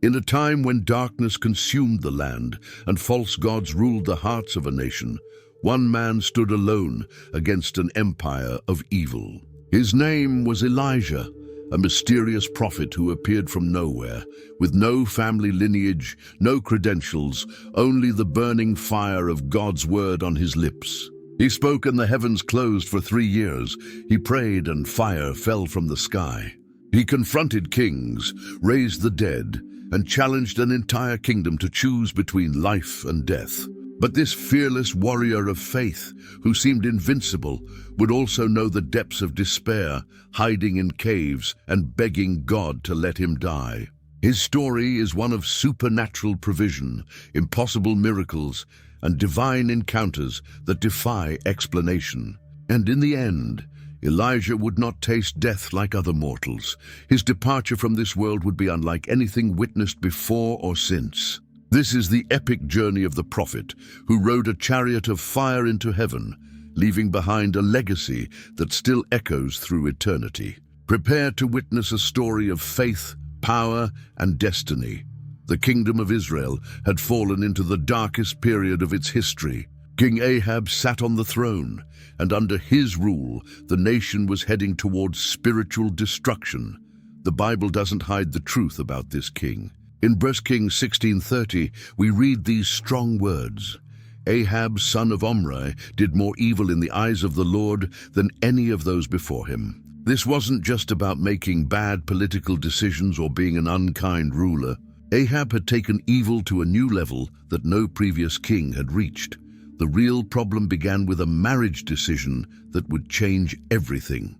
In a time when darkness consumed the land and false gods ruled the hearts of a nation, one man stood alone against an empire of evil. His name was Elijah, a mysterious prophet who appeared from nowhere, with no family lineage, no credentials, only the burning fire of God's word on his lips. He spoke and the heavens closed for 3 years. He prayed and fire fell from the sky. He confronted kings, raised the dead, and challenged an entire kingdom to choose between life and death. But this fearless warrior of faith, who seemed invincible, would also know the depths of despair, hiding in caves and begging God to let him die. His story is one of supernatural provision, impossible miracles, and divine encounters that defy explanation. And in the end, Elijah would not taste death like other mortals. His departure from this world would be unlike anything witnessed before or since. This is the epic journey of the prophet who rode a chariot of fire into heaven, leaving behind a legacy that still echoes through eternity. Prepare to witness a story of faith, power, and destiny. The kingdom of Israel had fallen into the darkest period of its history. King Ahab sat on the throne, and under his rule, the nation was heading towards spiritual destruction. The Bible doesn't hide the truth about this king. In 1 Kings 16:30, we read these strong words: Ahab, son of Omri, did more evil in the eyes of the Lord than any of those before him. This wasn't just about making bad political decisions or being an unkind ruler. Ahab had taken evil to a new level that no previous king had reached. The real problem began with a marriage decision that would change everything.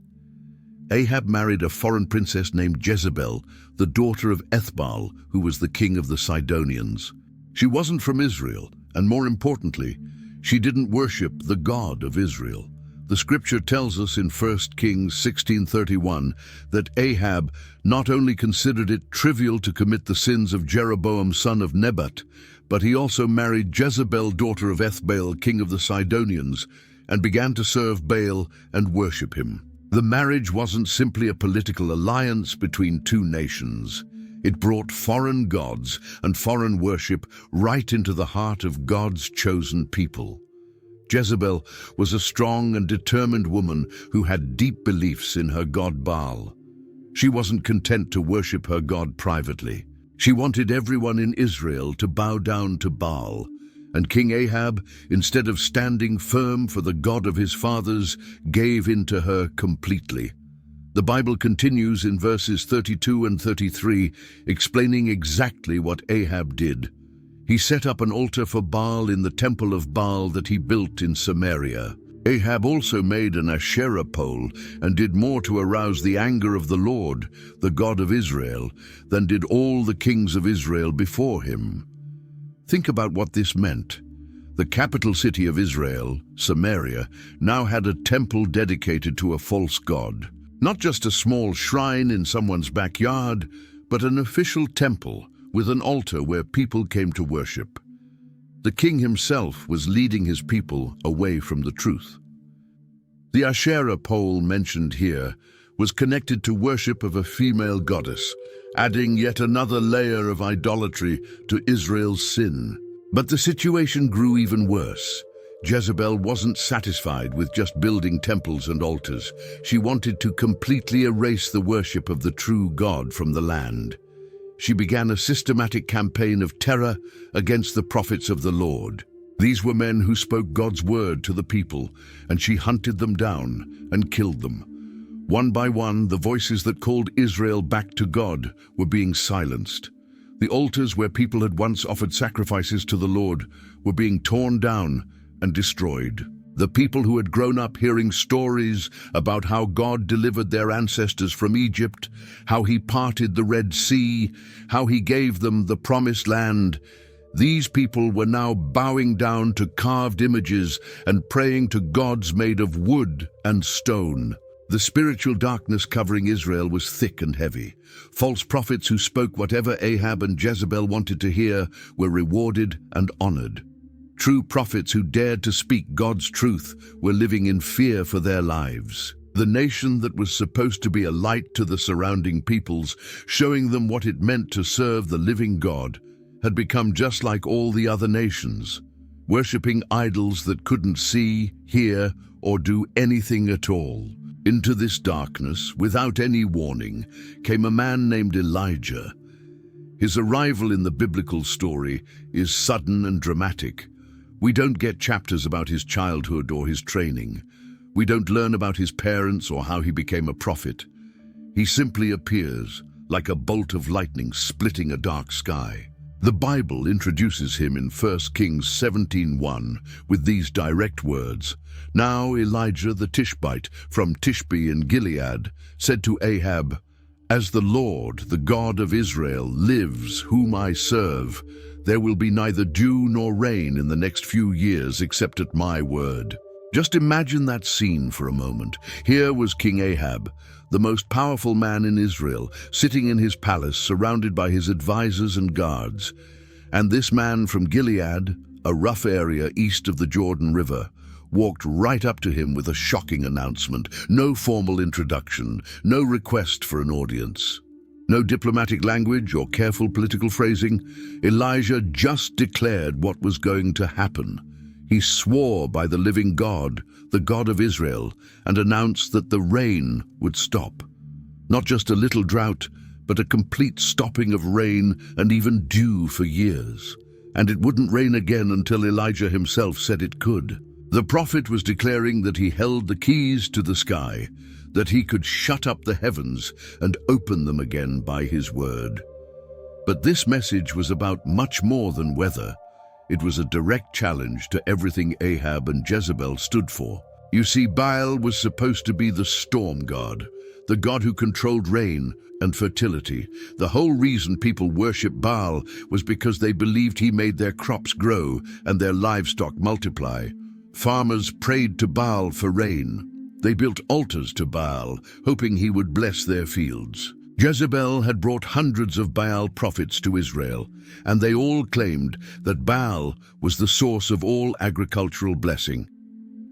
Ahab married a foreign princess named Jezebel, the daughter of Ethbaal, who was the king of the Sidonians. She wasn't from Israel, and more importantly, she didn't worship the God of Israel. The scripture tells us in 1 Kings 16:31 that Ahab not only considered it trivial to commit the sins of Jeroboam son of Nebat, but he also married Jezebel, daughter of Ethbaal, king of the Sidonians, and began to serve Baal and worship him. The marriage wasn't simply a political alliance between two nations. It brought foreign gods and foreign worship right into the heart of God's chosen people. Jezebel was a strong and determined woman who had deep beliefs in her god Baal. She wasn't content to worship her god privately. She wanted everyone in Israel to bow down to Baal, and King Ahab, instead of standing firm for the God of his fathers, gave in to her completely. The Bible continues in verses 32 and 33, explaining exactly what Ahab did. He set up an altar for Baal in the temple of Baal that he built in Samaria. Ahab also made an Asherah pole and did more to arouse the anger of the Lord, the God of Israel, than did all the kings of Israel before him. Think about what this meant. The capital city of Israel, Samaria, now had a temple dedicated to a false god. Not just a small shrine in someone's backyard, but an official temple with an altar where people came to worship. The king himself was leading his people away from the truth. The Asherah pole mentioned here was connected to worship of a female goddess, adding yet another layer of idolatry to Israel's sin. But the situation grew even worse. Jezebel wasn't satisfied with just building temples and altars. She wanted to completely erase the worship of the true God from the land. She began a systematic campaign of terror against the prophets of the Lord. These were men who spoke God's word to the people, and she hunted them down and killed them. One by one, the voices that called Israel back to God were being silenced. The altars where people had once offered sacrifices to the Lord were being torn down and destroyed. The people who had grown up hearing stories about how God delivered their ancestors from Egypt, how he parted the Red Sea, how he gave them the promised land, these people were now bowing down to carved images and praying to gods made of wood and stone. The spiritual darkness covering Israel was thick and heavy. False prophets who spoke whatever Ahab and Jezebel wanted to hear were rewarded and honored. True prophets who dared to speak God's truth were living in fear for their lives. The nation that was supposed to be a light to the surrounding peoples, showing them what it meant to serve the living God, had become just like all the other nations, worshipping idols that couldn't see, hear, or do anything at all. Into this darkness, without any warning, came a man named Elijah. His arrival in the biblical story is sudden and dramatic. We don't get chapters about his childhood or his training. We don't learn about his parents or how he became a prophet. He simply appears, like a bolt of lightning splitting a dark sky. The Bible introduces him in 1 Kings 17:1 with these direct words. Now Elijah the Tishbite from Tishbe in Gilead said to Ahab, "As the Lord, the God of Israel, lives, whom I serve, there will be neither dew nor rain in the next few years except at my word." Just imagine that scene for a moment. Here was King Ahab, the most powerful man in Israel, sitting in his palace surrounded by his advisors and guards. And this man from Gilead, a rough area east of the Jordan River, walked right up to him with a shocking announcement. No formal introduction, no request for an audience, no diplomatic language or careful political phrasing. Elijah just declared what was going to happen. He swore by the living God, the God of Israel, and announced that the rain would stop. Not just a little drought, but a complete stopping of rain and even dew for years. And it wouldn't rain again until Elijah himself said it could. The prophet was declaring that he held the keys to the sky, that he could shut up the heavens and open them again by his word. But this message was about much more than weather. It was a direct challenge to everything Ahab and Jezebel stood for. You see, Baal was supposed to be the storm god, the god who controlled rain and fertility. The whole reason people worship Baal was because they believed he made their crops grow and their livestock multiply. Farmers prayed to Baal for rain. They built altars to Baal, hoping he would bless their fields. Jezebel had brought hundreds of Baal prophets to Israel, and they all claimed that Baal was the source of all agricultural blessing.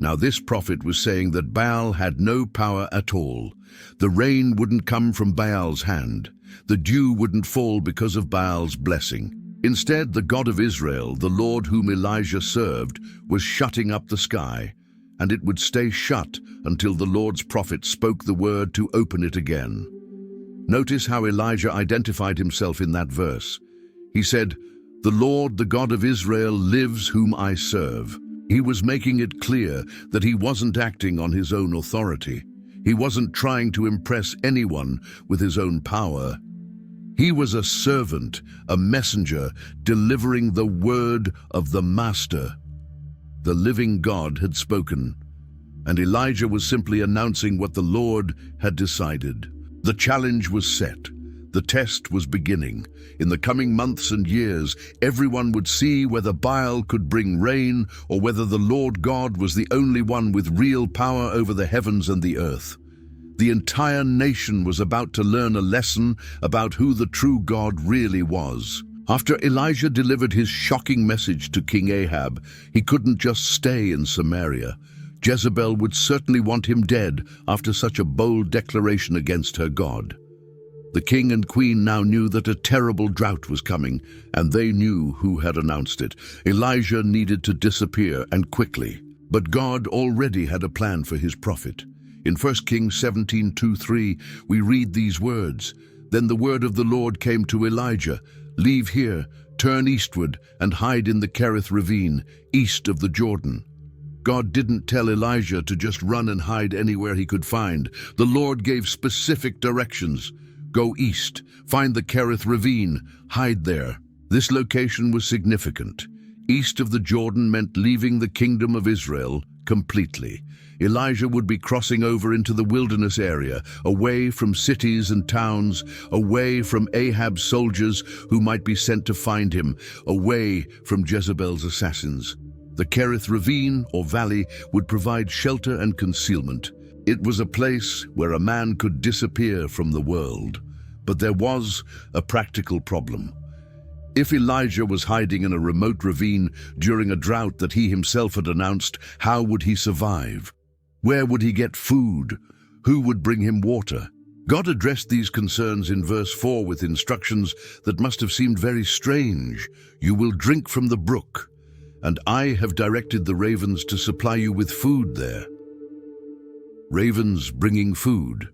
Now this prophet was saying that Baal had no power at all. The rain wouldn't come from Baal's hand. The dew wouldn't fall because of Baal's blessing. Instead, the God of Israel, the Lord whom Elijah served, was shutting up the sky, and it would stay shut until the Lord's prophet spoke the word to open it again. Notice how Elijah identified himself in that verse. He said, "The Lord, the God of Israel, lives, whom I serve." He was making it clear that he wasn't acting on his own authority. He wasn't trying to impress anyone with his own power. He was a servant, a messenger, delivering the word of the Master. The living God had spoken, and Elijah was simply announcing what the Lord had decided. The challenge was set. The test was beginning. In the coming months and years, everyone would see whether Baal could bring rain or whether the Lord God was the only one with real power over the heavens and the earth. The entire nation was about to learn a lesson about who the true God really was. After Elijah delivered his shocking message to King Ahab, he couldn't just stay in Samaria. Jezebel would certainly want him dead after such a bold declaration against her God. The king and queen now knew that a terrible drought was coming, and they knew who had announced it. Elijah needed to disappear, and quickly. But God already had a plan for his prophet. In 1 Kings 17:2-3, we read these words, "Then the word of the Lord came to Elijah, 'Leave here, turn eastward, and hide in the Kerith ravine, east of the Jordan.'" God didn't tell Elijah to just run and hide anywhere he could find. The Lord gave specific directions. Go east, find the Kerith ravine, hide there. This location was significant. East of the Jordan meant leaving the kingdom of Israel completely. Elijah would be crossing over into the wilderness area, away from cities and towns, away from Ahab's soldiers who might be sent to find him, away from Jezebel's assassins. The Kerith ravine, or valley, would provide shelter and concealment. It was a place where a man could disappear from the world. But there was a practical problem. If Elijah was hiding in a remote ravine during a drought that he himself had announced, how would he survive? Where would he get food? Who would bring him water? God addressed these concerns in verse 4 with instructions that must have seemed very strange. You will drink from the brook, and I have directed the ravens to supply you with food there. Ravens bringing food.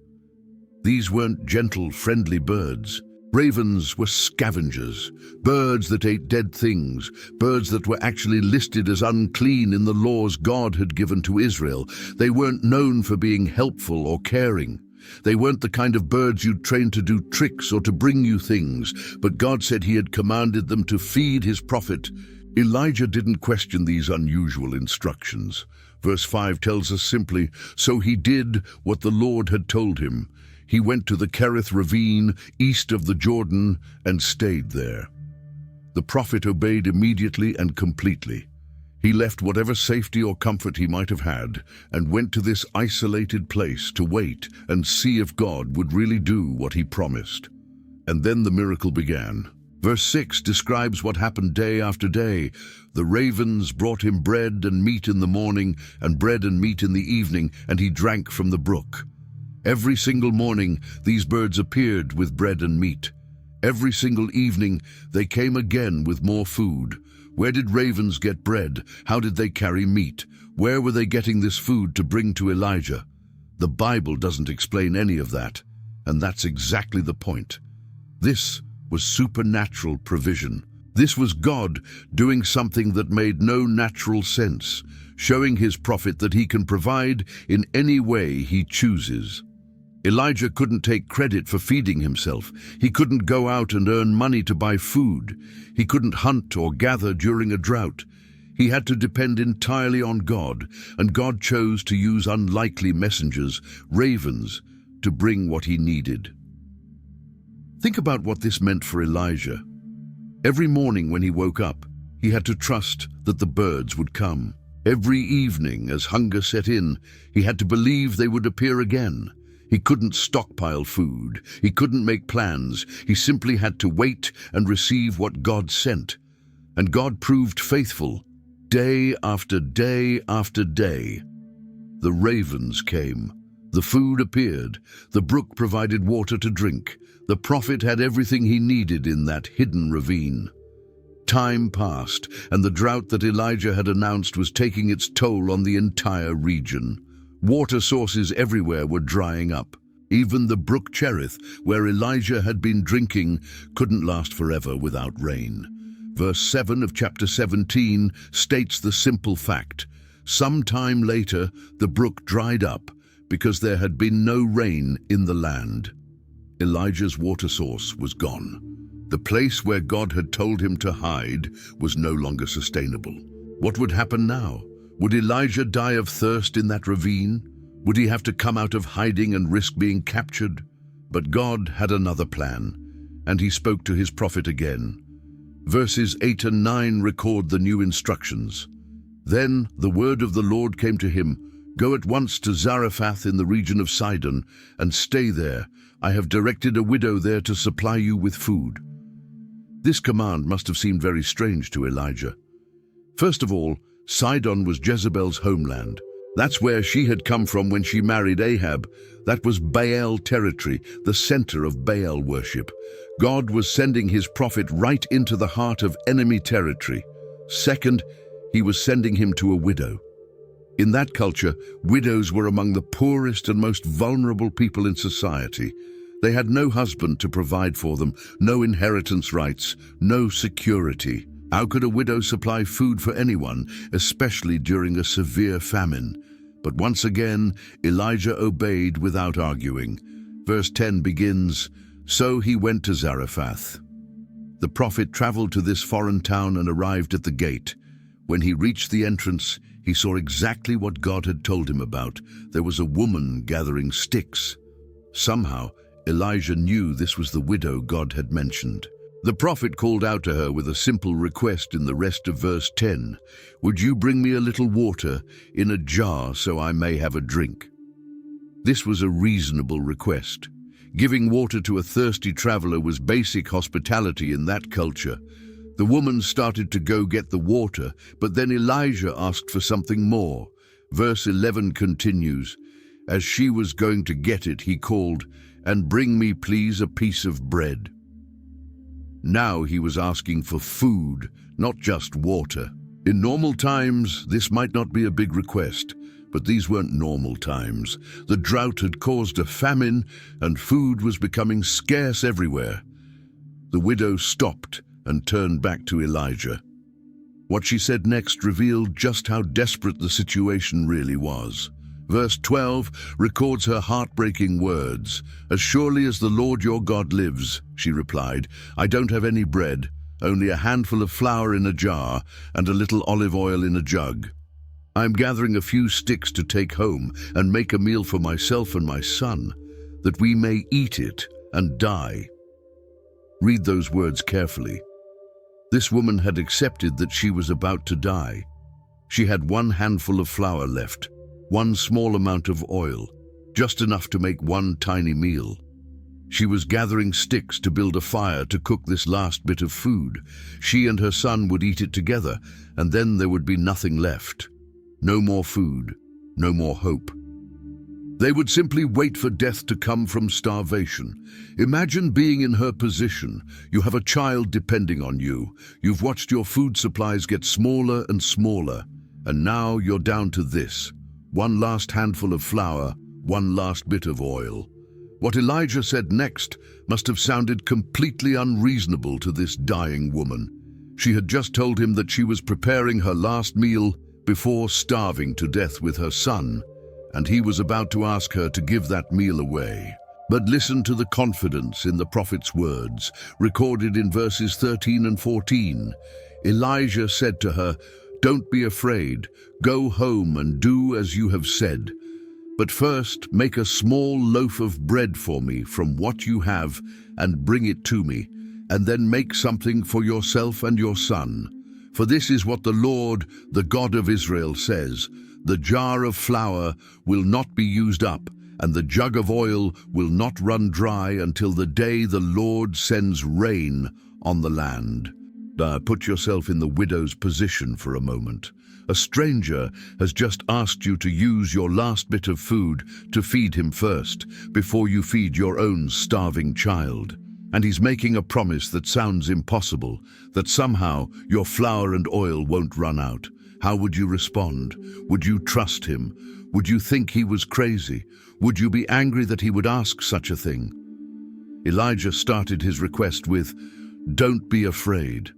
These weren't gentle, friendly birds. Ravens were scavengers, birds that ate dead things, birds that were actually listed as unclean in the laws God had given to Israel. They weren't known for being helpful or caring. They weren't the kind of birds you'd train to do tricks or to bring you things, but God said he had commanded them to feed his prophet. Elijah didn't question these unusual instructions. Verse 5 tells us simply, so he did what the Lord had told him. He went to the Kerith ravine east of the Jordan and stayed there. The prophet obeyed immediately and completely. He left whatever safety or comfort he might have had and went to this isolated place to wait and see if God would really do what he promised. And then the miracle began. Verse 6 describes what happened day after day. The ravens brought him bread and meat in the morning and bread and meat in the evening, and he drank from the brook. Every single morning, these birds appeared with bread and meat. Every single evening, they came again with more food. Where did ravens get bread? How did they carry meat? Where were they getting this food to bring to Elijah? The Bible doesn't explain any of that, and that's exactly the point. This was supernatural provision. This was God doing something that made no natural sense, showing his prophet that he can provide in any way he chooses. Elijah couldn't take credit for feeding himself. He couldn't go out and earn money to buy food. He couldn't hunt or gather during a drought. He had to depend entirely on God, and God chose to use unlikely messengers, ravens, to bring what he needed. Think about what this meant for Elijah. Every morning when he woke up, he had to trust that the birds would come. Every evening, as hunger set in, he had to believe they would appear again. He couldn't stockpile food. He couldn't make plans. He simply had to wait and receive what God sent. And God proved faithful, day after day after day. The ravens came. The food appeared. The brook provided water to drink. The prophet had everything he needed in that hidden ravine. Time passed, and the drought that Elijah had announced was taking its toll on the entire region. Water sources everywhere were drying up. Even the brook Cherith, where Elijah had been drinking, couldn't last forever without rain. Verse 7 of chapter 17 states the simple fact. Sometime later, the brook dried up because there had been no rain in the land. Elijah's water source was gone. The place where God had told him to hide was no longer sustainable. What would happen now? Would Elijah die of thirst in that ravine? Would he have to come out of hiding and risk being captured? But God had another plan, and he spoke to his prophet again. Verses 8 and 9 record the new instructions. Then the word of the Lord came to him, "Go at once to Zarephath in the region of Sidon, and stay there. I have directed a widow there to supply you with food." This command must have seemed very strange to Elijah. First of all, Sidon was Jezebel's homeland. That's where she had come from when she married Ahab. That was Baal territory, the center of Baal worship. God was sending his prophet right into the heart of enemy territory. Second, he was sending him to a widow. In that culture, widows were among the poorest and most vulnerable people in society. They had no husband to provide for them, no inheritance rights, no security. How could a widow supply food for anyone, especially during a severe famine? But once again, Elijah obeyed without arguing. Verse 10 begins, "So he went to Zarephath." The prophet traveled to this foreign town and arrived at the gate. When he reached the entrance, he saw exactly what God had told him about. There was a woman gathering sticks. Somehow, Elijah knew this was the widow God had mentioned. The prophet called out to her with a simple request in the rest of verse 10. "Would you bring me a little water in a jar so I may have a drink?" This was a reasonable request. Giving water to a thirsty traveler was basic hospitality in that culture. The woman started to go get the water, but then Elijah asked for something more. Verse 11 continues, As she was going to get it, he called, "And bring me, please, a piece of bread." Now he was asking for food, not just water. In normal times, this might not be a big request, but these weren't normal times. The drought had caused a famine, and food was becoming scarce everywhere. The widow stopped and turned back to Elijah. What she said next revealed just how desperate the situation really was. Verse 12 records her heartbreaking words. "As surely as the Lord your God lives," she replied, "I don't have any bread, only a handful of flour in a jar and a little olive oil in a jug. I'm gathering a few sticks to take home and make a meal for myself and my son, that we may eat it and die." Read those words carefully. This woman had accepted that she was about to die. She had one handful of flour left, one small amount of oil, just enough to make one tiny meal. She was gathering sticks to build a fire to cook this last bit of food. She and her son would eat it together, and then there would be nothing left. No more food, no more hope. They would simply wait for death to come from starvation. Imagine being in her position. You have a child depending on you. You've watched your food supplies get smaller and smaller, and now you're down to this. One last handful of flour, one last bit of oil. What Elijah said next must have sounded completely unreasonable to this dying woman. She had just told him that she was preparing her last meal before starving to death with her son, and he was about to ask her to give that meal away. But listen to the confidence in the prophet's words, recorded in verses 13 and 14. Elijah said to her, "Don't be afraid. Go home and do as you have said. But first make a small loaf of bread for me from what you have and bring it to me, and then make something for yourself and your son. For this is what the Lord, the God of Israel, says, the jar of flour will not be used up, and the jug of oil will not run dry until the day the Lord sends rain on the land." Put yourself in the widow's position for a moment. A stranger has just asked you to use your last bit of food to feed him first, before you feed your own starving child. And he's making a promise that sounds impossible, that somehow your flour and oil won't run out. How would you respond? Would you trust him? Would you think he was crazy? Would you be angry that he would ask such a thing? Elijah started his request with, "Don't be afraid."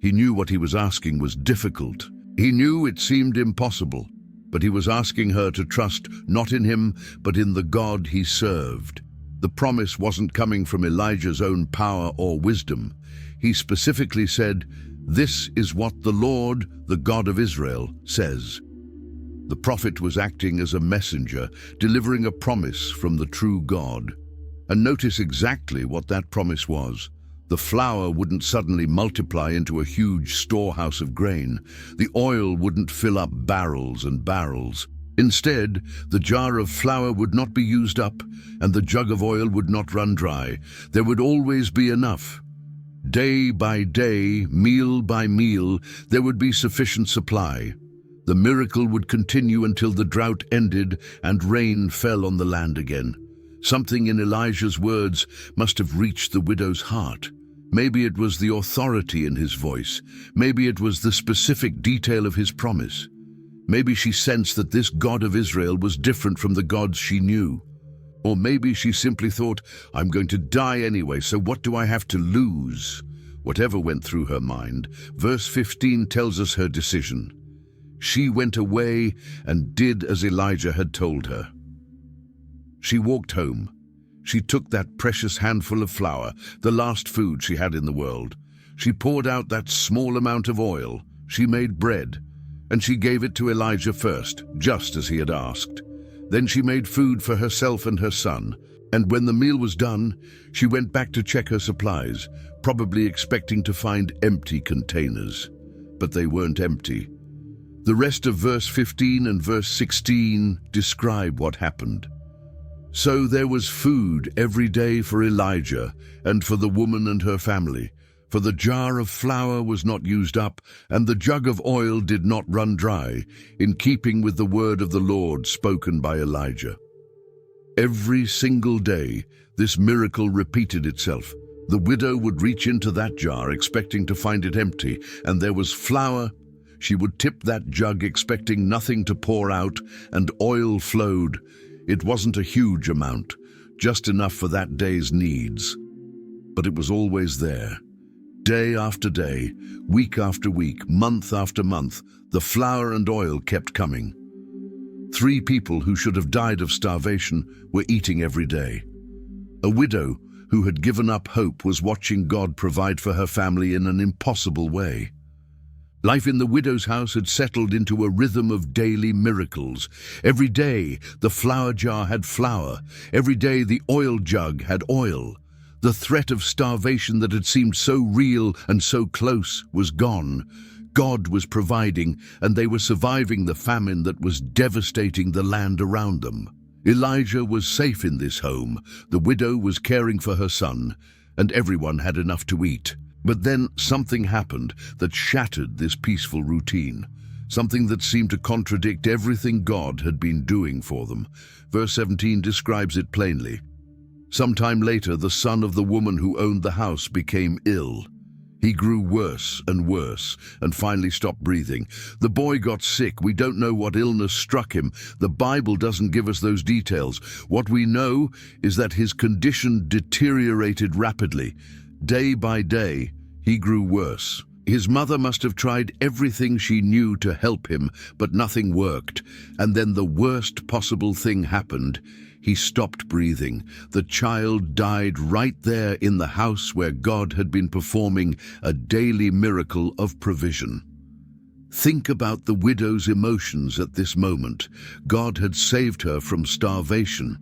He knew what he was asking was difficult. He knew it seemed impossible, but he was asking her to trust not in him, but in the God he served. The promise wasn't coming from Elijah's own power or wisdom. He specifically said, "This is what the Lord, the God of Israel, says." The prophet was acting as a messenger, delivering a promise from the true God. And notice exactly what that promise was. The flour wouldn't suddenly multiply into a huge storehouse of grain. The oil wouldn't fill up barrels and barrels. Instead, the jar of flour would not be used up, and the jug of oil would not run dry. There would always be enough. Day by day, meal by meal, there would be sufficient supply. The miracle would continue until the drought ended and rain fell on the land again. Something in Elijah's words must have reached the widow's heart. Maybe it was the authority in his voice. Maybe it was the specific detail of his promise. Maybe she sensed that this God of Israel was different from the gods she knew. Or maybe she simply thought, "I'm going to die anyway, so what do I have to lose?" Whatever went through her mind, verse 15 tells us her decision. She went away and did as Elijah had told her. She walked home. She took that precious handful of flour, the last food she had in the world. She poured out that small amount of oil. She made bread, and she gave it to Elijah first, just as he had asked. Then she made food for herself and her son, and when the meal was done, she went back to check her supplies, probably expecting to find empty containers. But they weren't empty. The rest of verse 15 and verse 16 describe what happened. So there was food every day for Elijah and for the woman and her family, for the jar of flour was not used up, and the jug of oil did not run dry, in keeping with the word of the Lord spoken by Elijah. Every single day, this miracle repeated itself. The widow would reach into that jar expecting to find it empty, and there was flour. She would tip that jug expecting nothing to pour out, and oil flowed. It wasn't a huge amount, just enough for that day's needs. But it was always there. Day after day, week after week, month after month, the flour and oil kept coming. 3 people who should have died of starvation were eating every day. A widow who had given up hope was watching God provide for her family in an impossible way. Life in the widow's house had settled into a rhythm of daily miracles. Every day, the flour jar had flour. Every day, the oil jug had oil. The threat of starvation that had seemed so real and so close was gone. God was providing, and they were surviving the famine that was devastating the land around them. Elijah was safe in this home. The widow was caring for her son, and everyone had enough to eat. But then something happened that shattered this peaceful routine, something that seemed to contradict everything God had been doing for them. Verse 17 describes it plainly. Sometime later, the son of the woman who owned the house became ill. He grew worse and finally stopped breathing. The boy got sick. We don't know what illness struck him. The Bible doesn't give us those details. What we know is that his condition deteriorated rapidly. Day by day, he grew worse. His mother must have tried everything she knew to help him, but nothing worked. And then the worst possible thing happened. He stopped breathing. The child died right there in the house where God had been performing a daily miracle of provision. Think about the widow's emotions at this moment. God had saved her from starvation.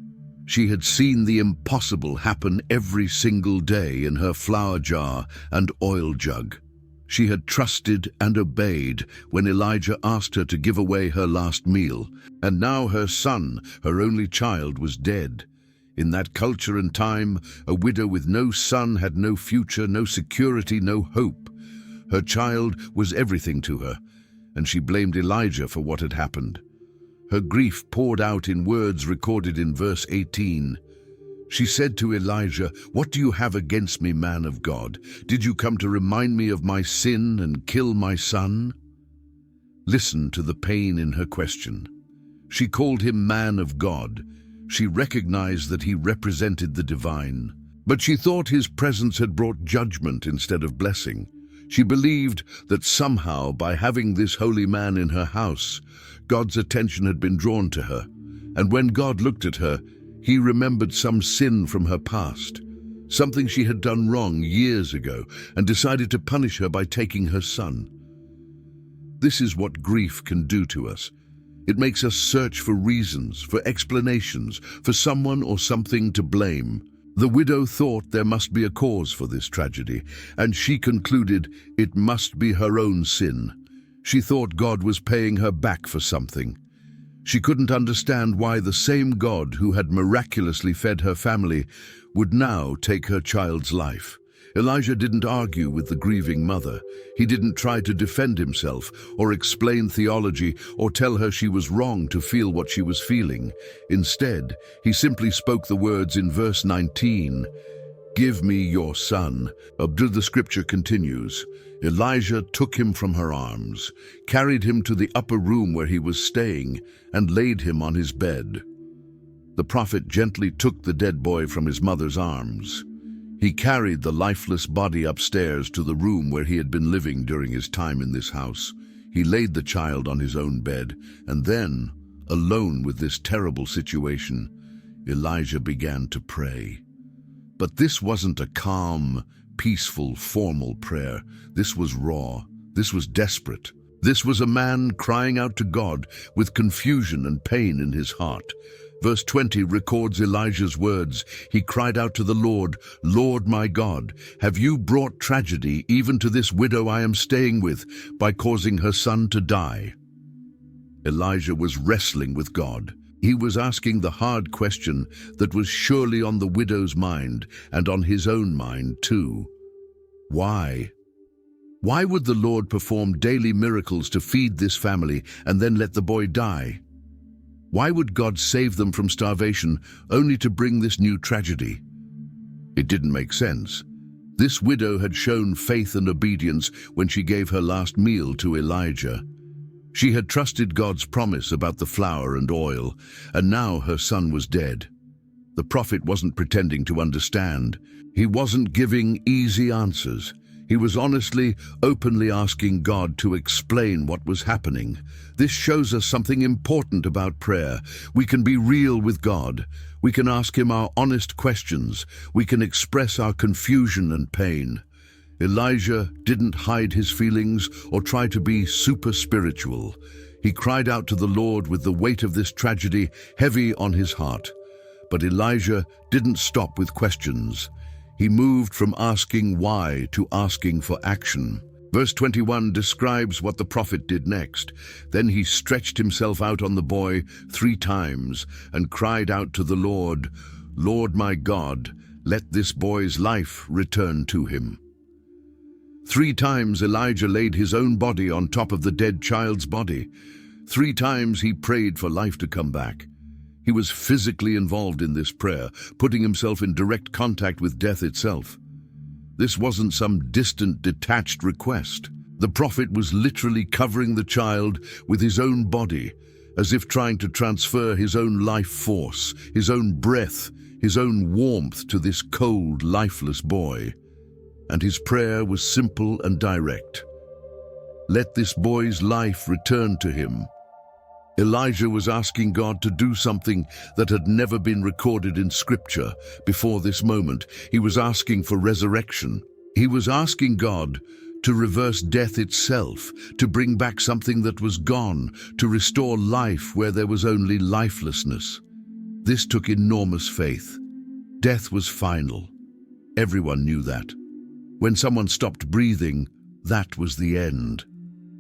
She had seen the impossible happen every single day in her flour jar and oil jug. She had trusted and obeyed when Elijah asked her to give away her last meal, and now her son, her only child, was dead. In that culture and time, a widow with no son had no future, no security, no hope. Her child was everything to her, and she blamed Elijah for what had happened. Her grief poured out in words recorded in verse 18. She said to Elijah, "What do you have against me, man of God? Did you come to remind me of my sin and kill my son?" Listen to the pain in her question. She called him man of God. She recognized that he represented the divine. But she thought his presence had brought judgment instead of blessing. She believed that somehow, by having this holy man in her house, God's attention had been drawn to her. And when God looked at her, he remembered some sin from her past, something she had done wrong years ago, and decided to punish her by taking her son. This is what grief can do to us. It makes us search for reasons, for explanations, for someone or something to blame. The widow thought there must be a cause for this tragedy, and she concluded it must be her own sin. She thought God was paying her back for something. She couldn't understand why the same God who had miraculously fed her family would now take her child's life. Elijah didn't argue with the grieving mother. He didn't try to defend himself or explain theology or tell her she was wrong to feel what she was feeling. Instead, he simply spoke the words in verse 19, "Give me your son." The scripture continues. Elijah took him from her arms, carried him to the upper room where he was staying, and laid him on his bed. The prophet gently took the dead boy from his mother's arms. He carried the lifeless body upstairs to the room where he had been living during his time in this house. He laid the child on his own bed, and then, alone with this terrible situation, Elijah began to pray. But this wasn't a calm, peaceful, formal prayer. This was raw. This was desperate. This was a man crying out to God with confusion and pain in his heart. Verse 20 records Elijah's words. He cried out to the Lord, "Lord my God, have you brought tragedy even to this widow I am staying with by causing her son to die?" Elijah was wrestling with God. He was asking the hard question that was surely on the widow's mind and on his own mind too. Why? Why would the Lord perform daily miracles to feed this family and then let the boy die? Why would God save them from starvation only to bring this new tragedy? It didn't make sense. This widow had shown faith and obedience when she gave her last meal to Elijah. She had trusted God's promise about the flour and oil, and now her son was dead. The prophet wasn't pretending to understand. He wasn't giving easy answers. He was honestly, openly asking God to explain what was happening. This shows us something important about prayer. We can be real with God. We can ask Him our honest questions. We can express our confusion and pain. Elijah didn't hide his feelings or try to be super spiritual. He cried out to the Lord with the weight of this tragedy heavy on his heart. But Elijah didn't stop with questions. He moved from asking why to asking for action. Verse 21 describes what the prophet did next. Then he stretched himself out on the boy 3 times and cried out to the Lord, "Lord my God, let this boy's life return to him." 3 times Elijah laid his own body on top of the dead child's body. 3 times he prayed for life to come back. He was physically involved in this prayer, putting himself in direct contact with death itself. This wasn't some distant, detached request. The prophet was literally covering the child with his own body, as if trying to transfer his own life force, his own breath, his own warmth to this cold, lifeless boy. And his prayer was simple and direct. Let this boy's life return to him. Elijah was asking God to do something that had never been recorded in Scripture before this moment. He was asking for resurrection. He was asking God to reverse death itself, to bring back something that was gone, to restore life where there was only lifelessness. This took enormous faith. Death was final. Everyone knew that. When someone stopped breathing, that was the end.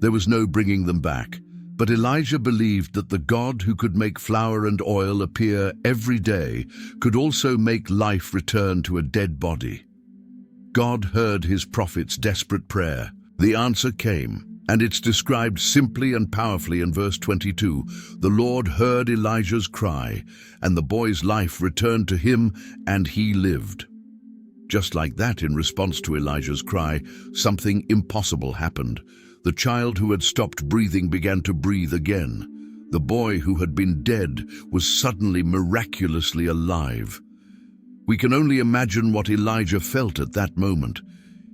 There was no bringing them back. But Elijah believed that the God who could make flour and oil appear every day could also make life return to a dead body. God heard his prophet's desperate prayer. The answer came, and it's described simply and powerfully in verse 22. The Lord heard Elijah's cry, and the boy's life returned to him, and he lived. Just like that, in response to Elijah's cry, something impossible happened. The child who had stopped breathing began to breathe again. The boy who had been dead was suddenly miraculously alive. We can only imagine what Elijah felt at that moment.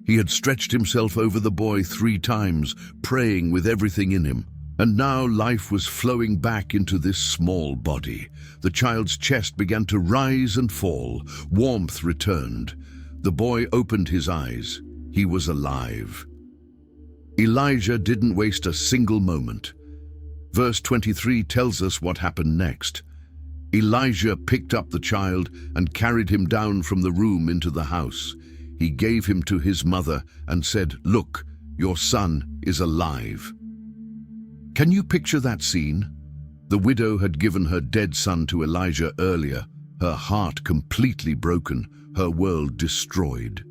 He had stretched himself over the boy 3 times, praying with everything in him. And now life was flowing back into this small body. The child's chest began to rise and fall. Warmth returned. The boy opened his eyes. He was alive. Elijah didn't waste a single moment. Verse 23 tells us what happened next. Elijah picked up the child and carried him down from the room into the house. He gave him to his mother and said, "Look, your son is alive." Can you picture that scene? The widow had given her dead son to Elijah earlier, her heart completely broken, her world destroyed.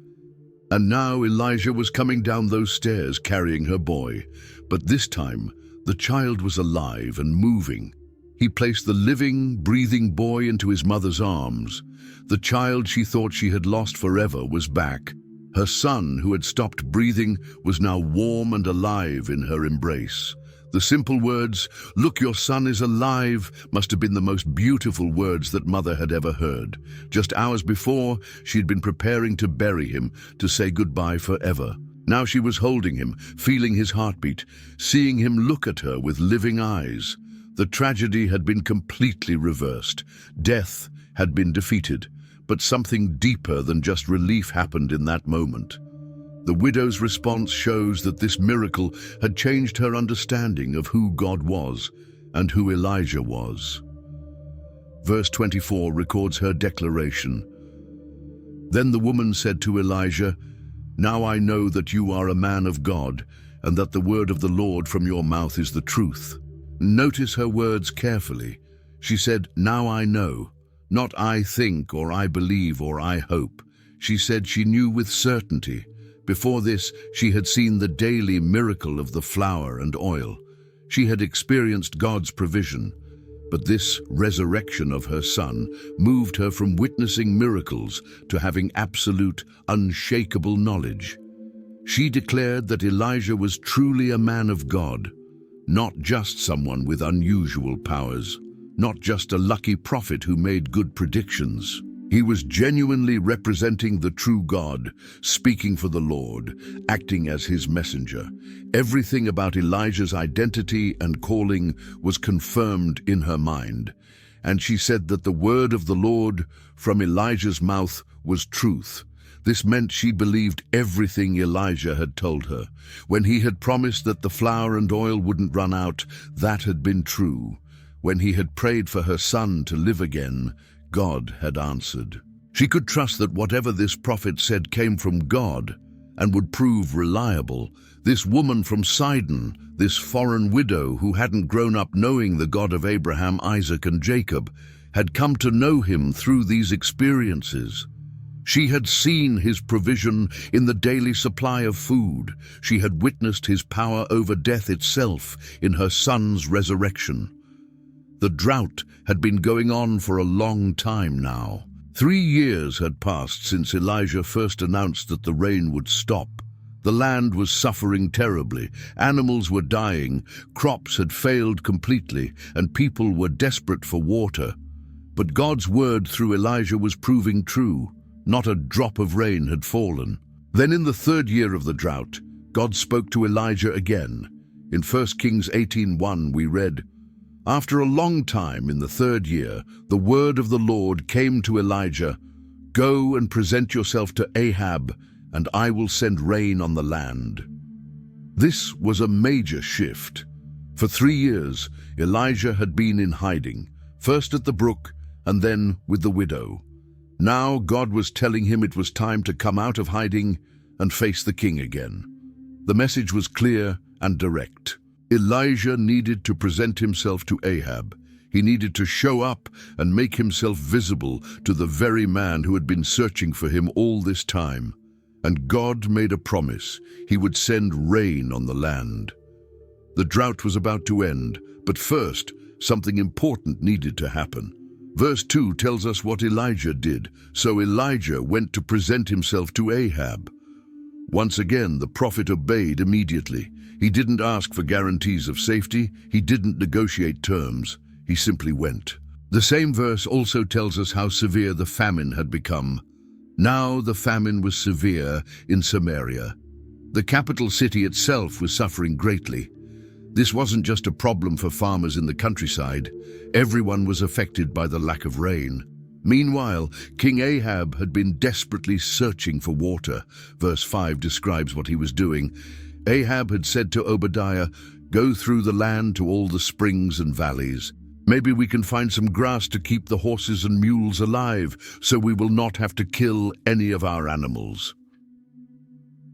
And now Elijah was coming down those stairs carrying her boy, but this time the child was alive and moving. He placed the living, breathing boy into his mother's arms. The child she thought she had lost forever was back. Her son, who had stopped breathing, was now warm and alive in her embrace. The simple words, "Look, your son is alive," must have been the most beautiful words that Mother had ever heard. Just hours before, she'd been preparing to bury him, to say goodbye forever. Now she was holding him, feeling his heartbeat, seeing him look at her with living eyes. The tragedy had been completely reversed. Death had been defeated, but something deeper than just relief happened in that moment. The widow's response shows that this miracle had changed her understanding of who God was and who Elijah was. Verse 24 records her declaration. Then the woman said to Elijah, "Now I know that you are a man of God, and that the word of the Lord from your mouth is the truth." Notice her words carefully. She said, "Now I know," not "I think" or "I believe" or "I hope." She said she knew with certainty. Before this, she had seen the daily miracle of the flour and oil. She had experienced God's provision. But this resurrection of her son moved her from witnessing miracles to having absolute, unshakable knowledge. She declared that Elijah was truly a man of God, not just someone with unusual powers, not just a lucky prophet who made good predictions. He was genuinely representing the true God, speaking for the Lord, acting as his messenger. Everything about Elijah's identity and calling was confirmed in her mind, and she said that the word of the Lord from Elijah's mouth was truth. This meant she believed everything Elijah had told her. When he had promised that the flour and oil wouldn't run out, that had been true. When he had prayed for her son to live again, God had answered. She could trust that whatever this prophet said came from God and would prove reliable. This woman from Sidon, this foreign widow who hadn't grown up knowing the God of Abraham, Isaac, and Jacob, had come to know him through these experiences. She had seen his provision in the daily supply of food. She had witnessed his power over death itself in her son's resurrection. The drought had been going on for a long time now. 3 years had passed since Elijah first announced that the rain would stop. The land was suffering terribly, animals were dying, crops had failed completely, and people were desperate for water. But God's word through Elijah was proving true. Not a drop of rain had fallen. Then in the 3rd year of the drought, God spoke to Elijah again. In 1 Kings 18:1 we read, "After a long time in the 3rd year, the word of the Lord came to Elijah, 'Go and present yourself to Ahab, and I will send rain on the land.'" This was a major shift. For 3 years, Elijah had been in hiding, first at the brook and then with the widow. Now God was telling him it was time to come out of hiding and face the king again. The message was clear and direct. Elijah needed to present himself to Ahab. He needed to show up and make himself visible to the very man who had been searching for him all this time. And God made a promise. He would send rain on the land. The drought was about to end, but first, something important needed to happen. Verse 2 tells us what Elijah did. So Elijah went to present himself to Ahab. Once again, the prophet obeyed immediately. He didn't ask for guarantees of safety. He didn't negotiate terms. He simply went. The same verse also tells us how severe the famine had become. Now the famine was severe in Samaria. The capital city itself was suffering greatly. This wasn't just a problem for farmers in the countryside. Everyone was affected by the lack of rain. Meanwhile, King Ahab had been desperately searching for water. Verse 5 describes what he was doing. Ahab had said to Obadiah, "Go through the land to all the springs and valleys. Maybe we can find some grass to keep the horses and mules alive, so we will not have to kill any of our animals."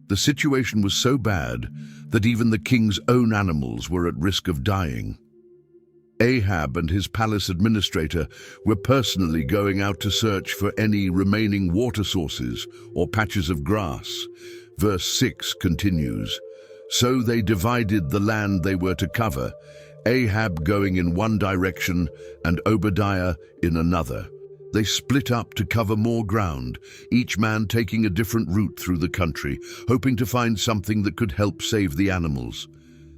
The situation was so bad that even the king's own animals were at risk of dying. Ahab and his palace administrator were personally going out to search for any remaining water sources or patches of grass. Verse 6 continues, "So they divided the land they were to cover, Ahab going in one direction and Obadiah in another. They split up to cover more ground, each man taking a different route through the country, hoping to find something that could help save the animals.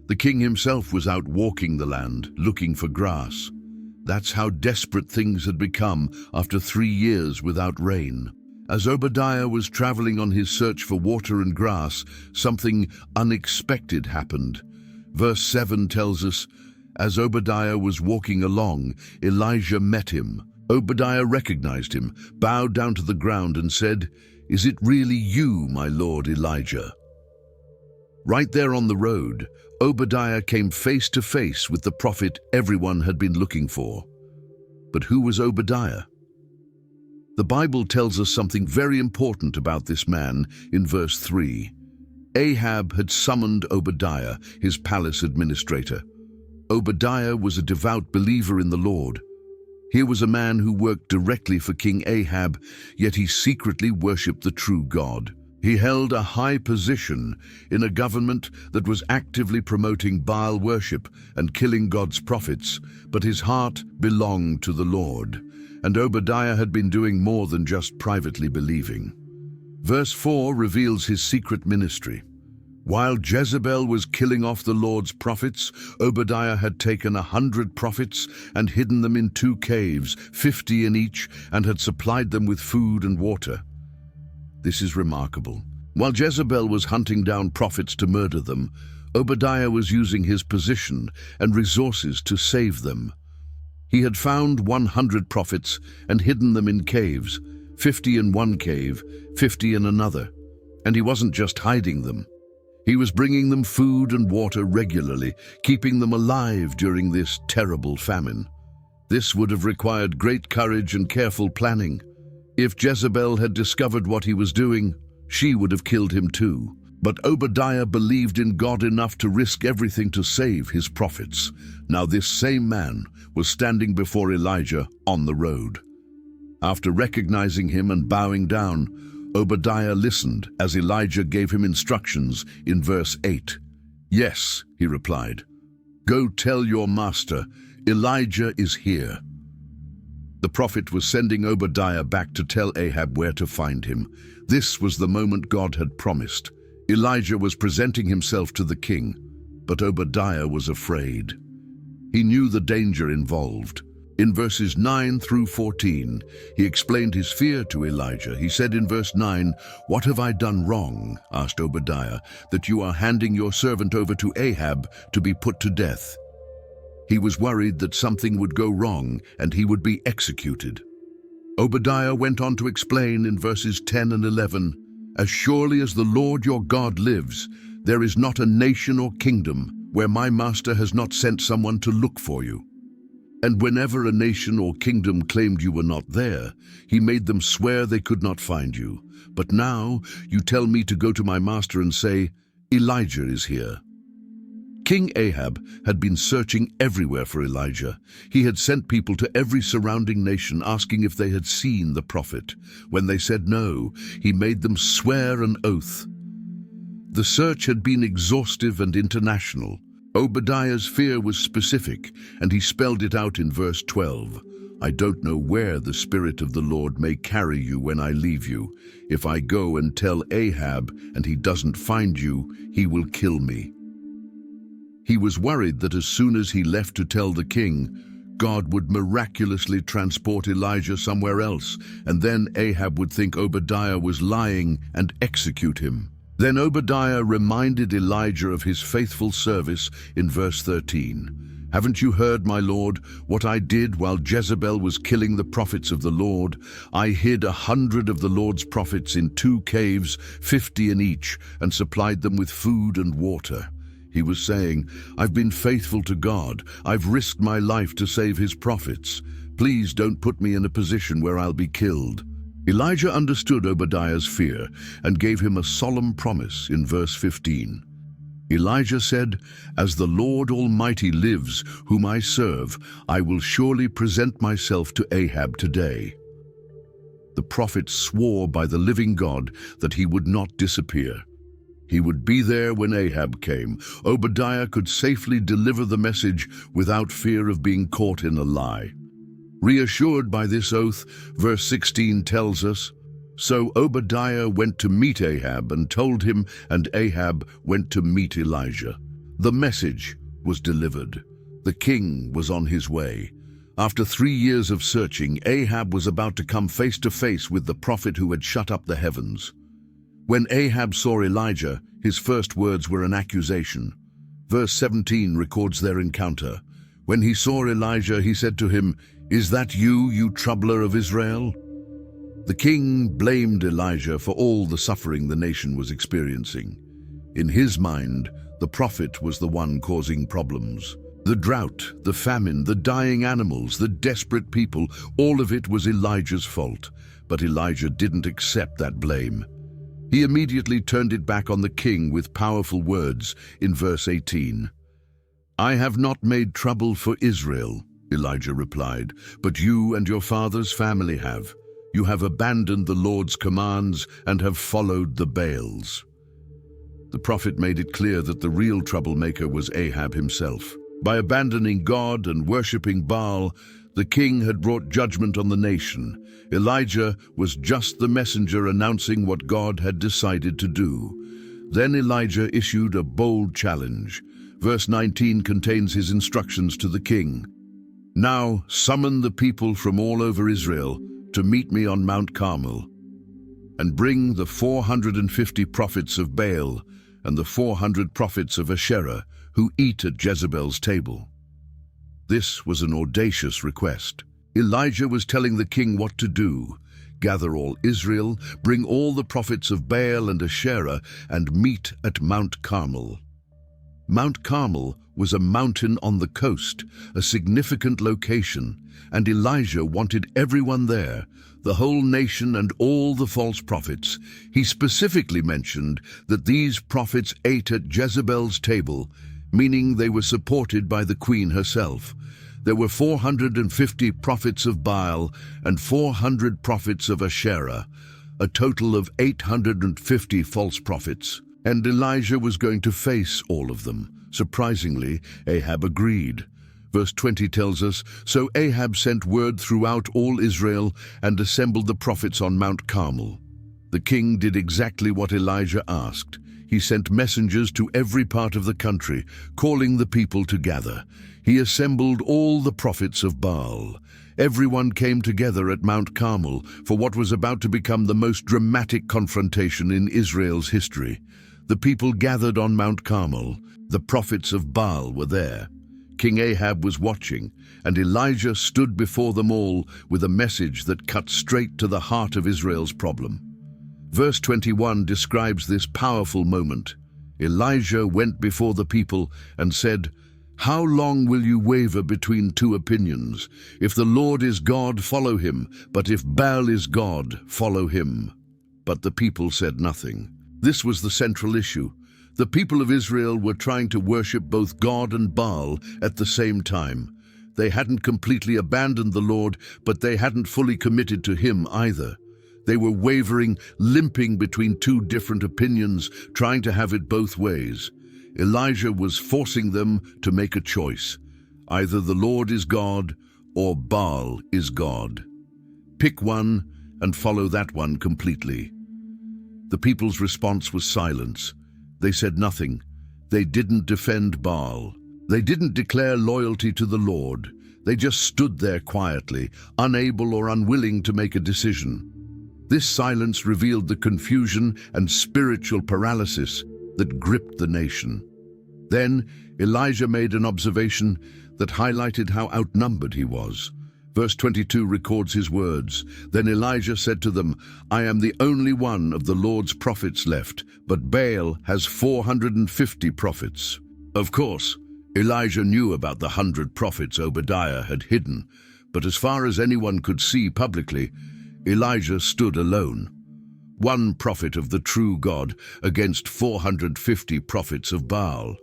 The king himself was out walking the land, looking for grass. That's how desperate things had become after 3 years without rain. As Obadiah was traveling on his search for water and grass, something unexpected happened. Verse 7 tells us, "As Obadiah was walking along, Elijah met him. Obadiah recognized him, bowed down to the ground and said, 'Is it really you, my lord Elijah?' Right there on the road, Obadiah came face to face with the prophet everyone had been looking for. But who was Obadiah? The Bible tells us something very important about this man in verse 3. Ahab had summoned Obadiah, his palace administrator. Obadiah was a devout believer in the Lord. Here was a man who worked directly for King Ahab, yet he secretly worshipped the true God. He held a high position in a government that was actively promoting Baal worship and killing God's prophets, but his heart belonged to the Lord, and Obadiah had been doing more than just privately believing. Verse 4 reveals his secret ministry. While Jezebel was killing off the Lord's prophets, Obadiah had taken 100 prophets and hidden them in 2 caves, 50 in each, and had supplied them with food and water. This is remarkable. While Jezebel was hunting down prophets to murder them, Obadiah was using his position and resources to save them. He had found 100 prophets and hidden them in caves, 50 in one cave, 50 in another. And he wasn't just hiding them. He was bringing them food and water regularly, keeping them alive during this terrible famine. This would have required great courage and careful planning. If Jezebel had discovered what he was doing, she would have killed him too. But Obadiah believed in God enough to risk everything to save his prophets. Now this same man was standing before Elijah on the road. After recognizing him and bowing down, Obadiah listened as Elijah gave him instructions in verse 8. "Yes," he replied. "Go tell your master, Elijah is here." The prophet was sending Obadiah back to tell Ahab where to find him. This was the moment God had promised. Elijah was presenting himself to the king, but Obadiah was afraid. He knew the danger involved. In verses 9 through 14, he explained his fear to Elijah. He said in verse 9, "What have I done wrong?" asked Obadiah, "that you are handing your servant over to Ahab to be put to death?" He was worried that something would go wrong and he would be executed. Obadiah went on to explain in verses 10 and 11, "As surely as the Lord your God lives, there is not a nation or kingdom where my master has not sent someone to look for you. And whenever a nation or kingdom claimed you were not there, he made them swear they could not find you. But now you tell me to go to my master and say, 'Elijah is here.'" King Ahab had been searching everywhere for Elijah. He had sent people to every surrounding nation asking if they had seen the prophet. When they said no, he made them swear an oath. The search had been exhaustive and international. Obadiah's fear was specific, and he spelled it out in verse 12. "I don't know where the Spirit of the Lord may carry you when I leave you. If I go and tell Ahab and he doesn't find you, he will kill me." He was worried that as soon as he left to tell the king, God would miraculously transport Elijah somewhere else, and then Ahab would think Obadiah was lying and execute him. Then Obadiah reminded Elijah of his faithful service in verse 13. "Haven't you heard, my lord, what I did while Jezebel was killing the prophets of the Lord? I hid 100 of the Lord's prophets in 2 caves, 50 in each, and supplied them with food and water." He was saying, "I've been faithful to God. I've risked my life to save his prophets. Please don't put me in a position where I'll be killed." Elijah understood Obadiah's fear and gave him a solemn promise in verse 15. Elijah said, "As the Lord Almighty lives, whom I serve, I will surely present myself to Ahab today." The prophet swore by the living God that he would not disappear. He would be there when Ahab came. Obadiah could safely deliver the message without fear of being caught in a lie. Reassured by this oath, verse 16 tells us, "So Obadiah went to meet Ahab and told him, and Ahab went to meet Elijah." The message was delivered. The king was on his way. After 3 years of searching, Ahab was about to come face to face with the prophet who had shut up the heavens. When Ahab saw Elijah, his first words were an accusation. Verse 17 records their encounter. When he saw Elijah, he said to him, "Is that you, you troubler of Israel?" The king blamed Elijah for all the suffering the nation was experiencing. In his mind, the prophet was the one causing problems. The drought, the famine, the dying animals, the desperate people, all of it was Elijah's fault. But Elijah didn't accept that blame. He immediately turned it back on the king with powerful words in verse 18. "I have not made trouble for Israel," Elijah replied, "but you and your father's family have. You have abandoned the Lord's commands and have followed the Baals." The prophet made it clear that the real troublemaker was Ahab himself. By abandoning God and worshipping Baal, the king had brought judgment on the nation. Elijah was just the messenger announcing what God had decided to do. Then Elijah issued a bold challenge. Verse 19 contains his instructions to the king. "Now summon the people from all over Israel to meet me on Mount Carmel, and bring the 450 prophets of Baal and the 400 prophets of Asherah who eat at Jezebel's table." This was an audacious request. Elijah was telling the king what to do. Gather all Israel, bring all the prophets of Baal and Asherah, and meet at Mount Carmel. Mount Carmel was a mountain on the coast, a significant location, and Elijah wanted everyone there, the whole nation and all the false prophets. He specifically mentioned that these prophets ate at Jezebel's table, meaning they were supported by the queen herself. There were 450 prophets of Baal and 400 prophets of Asherah, a total of 850 false prophets. And Elijah was going to face all of them. Surprisingly, Ahab agreed. Verse 20 tells us, "So Ahab sent word throughout all Israel and assembled the prophets on Mount Carmel." The king did exactly what Elijah asked. He sent messengers to every part of the country, calling the people to gather. He assembled all the prophets of Baal. Everyone came together at Mount Carmel for what was about to become the most dramatic confrontation in Israel's history. The people gathered on Mount Carmel. The prophets of Baal were there. King Ahab was watching, and Elijah stood before them all with a message that cut straight to the heart of Israel's problem. Verse 21 describes this powerful moment. Elijah went before the people and said, "How long will you waver between two opinions? If the Lord is God, follow him, but if Baal is God, follow him." But the people said nothing. This was the central issue. The people of Israel were trying to worship both God and Baal at the same time. They hadn't completely abandoned the Lord, but they hadn't fully committed to him either. They were wavering, limping between two different opinions, trying to have it both ways. Elijah was forcing them to make a choice. Either the Lord is God or Baal is God. Pick one and follow that one completely. The people's response was silence. They said nothing. They didn't defend Baal. They didn't declare loyalty to the Lord. They just stood there quietly, unable or unwilling to make a decision. This silence revealed the confusion and spiritual paralysis that gripped the nation. Then Elijah made an observation that highlighted how outnumbered he was. Verse 22 records his words. Then Elijah said to them, "I am the only one of the Lord's prophets left, but Baal has 450 prophets." Of course, Elijah knew about the 100 prophets Obadiah had hidden, but as far as anyone could see publicly, Elijah stood alone. One prophet of the true God against 450 prophets of Baal.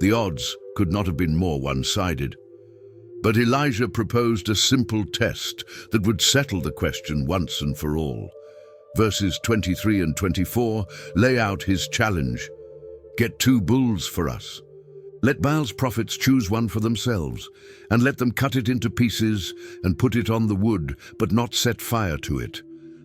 The odds could not have been more one-sided. But Elijah proposed a simple test that would settle the question once and for all. Verses 23 and 24 lay out his challenge. "Get 2 bulls for us. Let Baal's prophets choose one for themselves, and let them cut it into pieces and put it on the wood, but not set fire to it.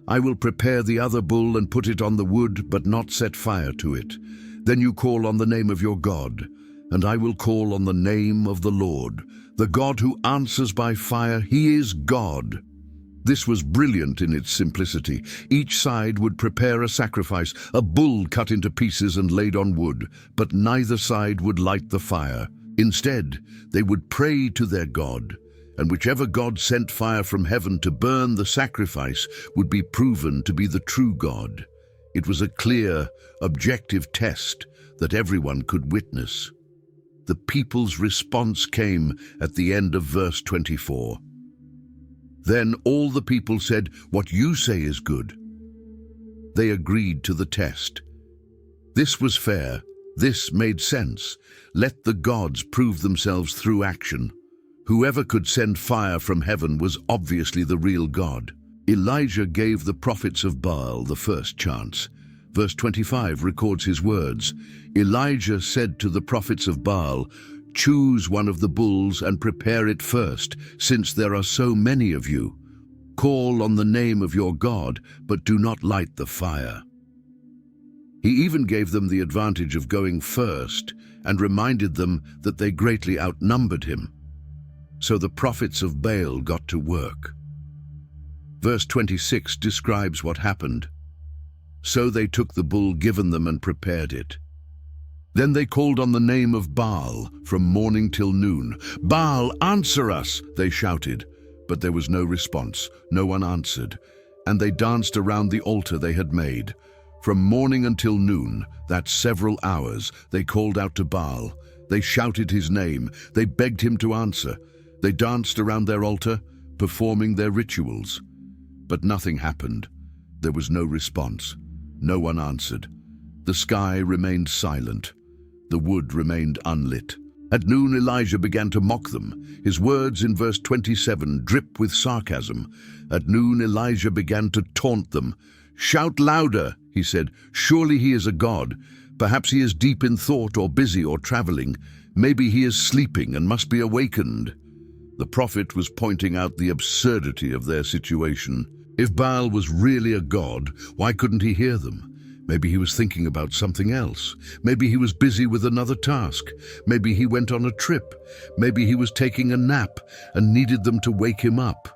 I will prepare the other bull and put it on the wood, but not set fire to it. Then you call on the name of your God, and I will call on the name of the Lord. The God who answers by fire, he is God." This was brilliant in its simplicity. Each side would prepare a sacrifice, a bull cut into pieces and laid on wood, but neither side would light the fire. Instead, they would pray to their God, and whichever God sent fire from heaven to burn the sacrifice would be proven to be the true God. It was a clear, objective test that everyone could witness. The people's response came at the end of verse 24. Then all the people said, "What you say is good." They agreed to the test. This was fair. This made sense. Let the gods prove themselves through action. Whoever could send fire from heaven was obviously the real God. Elijah gave the prophets of Baal the first chance. Verse 25 records his words. Elijah said to the prophets of Baal, "Choose one of the bulls and prepare it first, since there are so many of you. Call on the name of your God, but do not light the fire." He even gave them the advantage of going first and reminded them that they greatly outnumbered him. So the prophets of Baal got to work. Verse 26 describes what happened. So they took the bull given them and prepared it. Then they called on the name of Baal from morning till noon. "Baal, answer us!" they shouted. But there was no response. No one answered. And they danced around the altar they had made. From morning until noon, that's several hours, they called out to Baal. They shouted his name. They begged him to answer. They danced around their altar, performing their rituals. But nothing happened. There was no response. No one answered. The sky remained silent. The wood remained unlit. At noon, Elijah began to mock them. His words in verse 27 drip with sarcasm. At noon, Elijah began to taunt them. "Shout louder," he said. "Surely he is a god. Perhaps he is deep in thought or busy or traveling. Maybe he is sleeping and must be awakened." The prophet was pointing out the absurdity of their situation. If Baal was really a god, why couldn't he hear them? Maybe he was thinking about something else. Maybe he was busy with another task. Maybe he went on a trip. Maybe he was taking a nap and needed them to wake him up.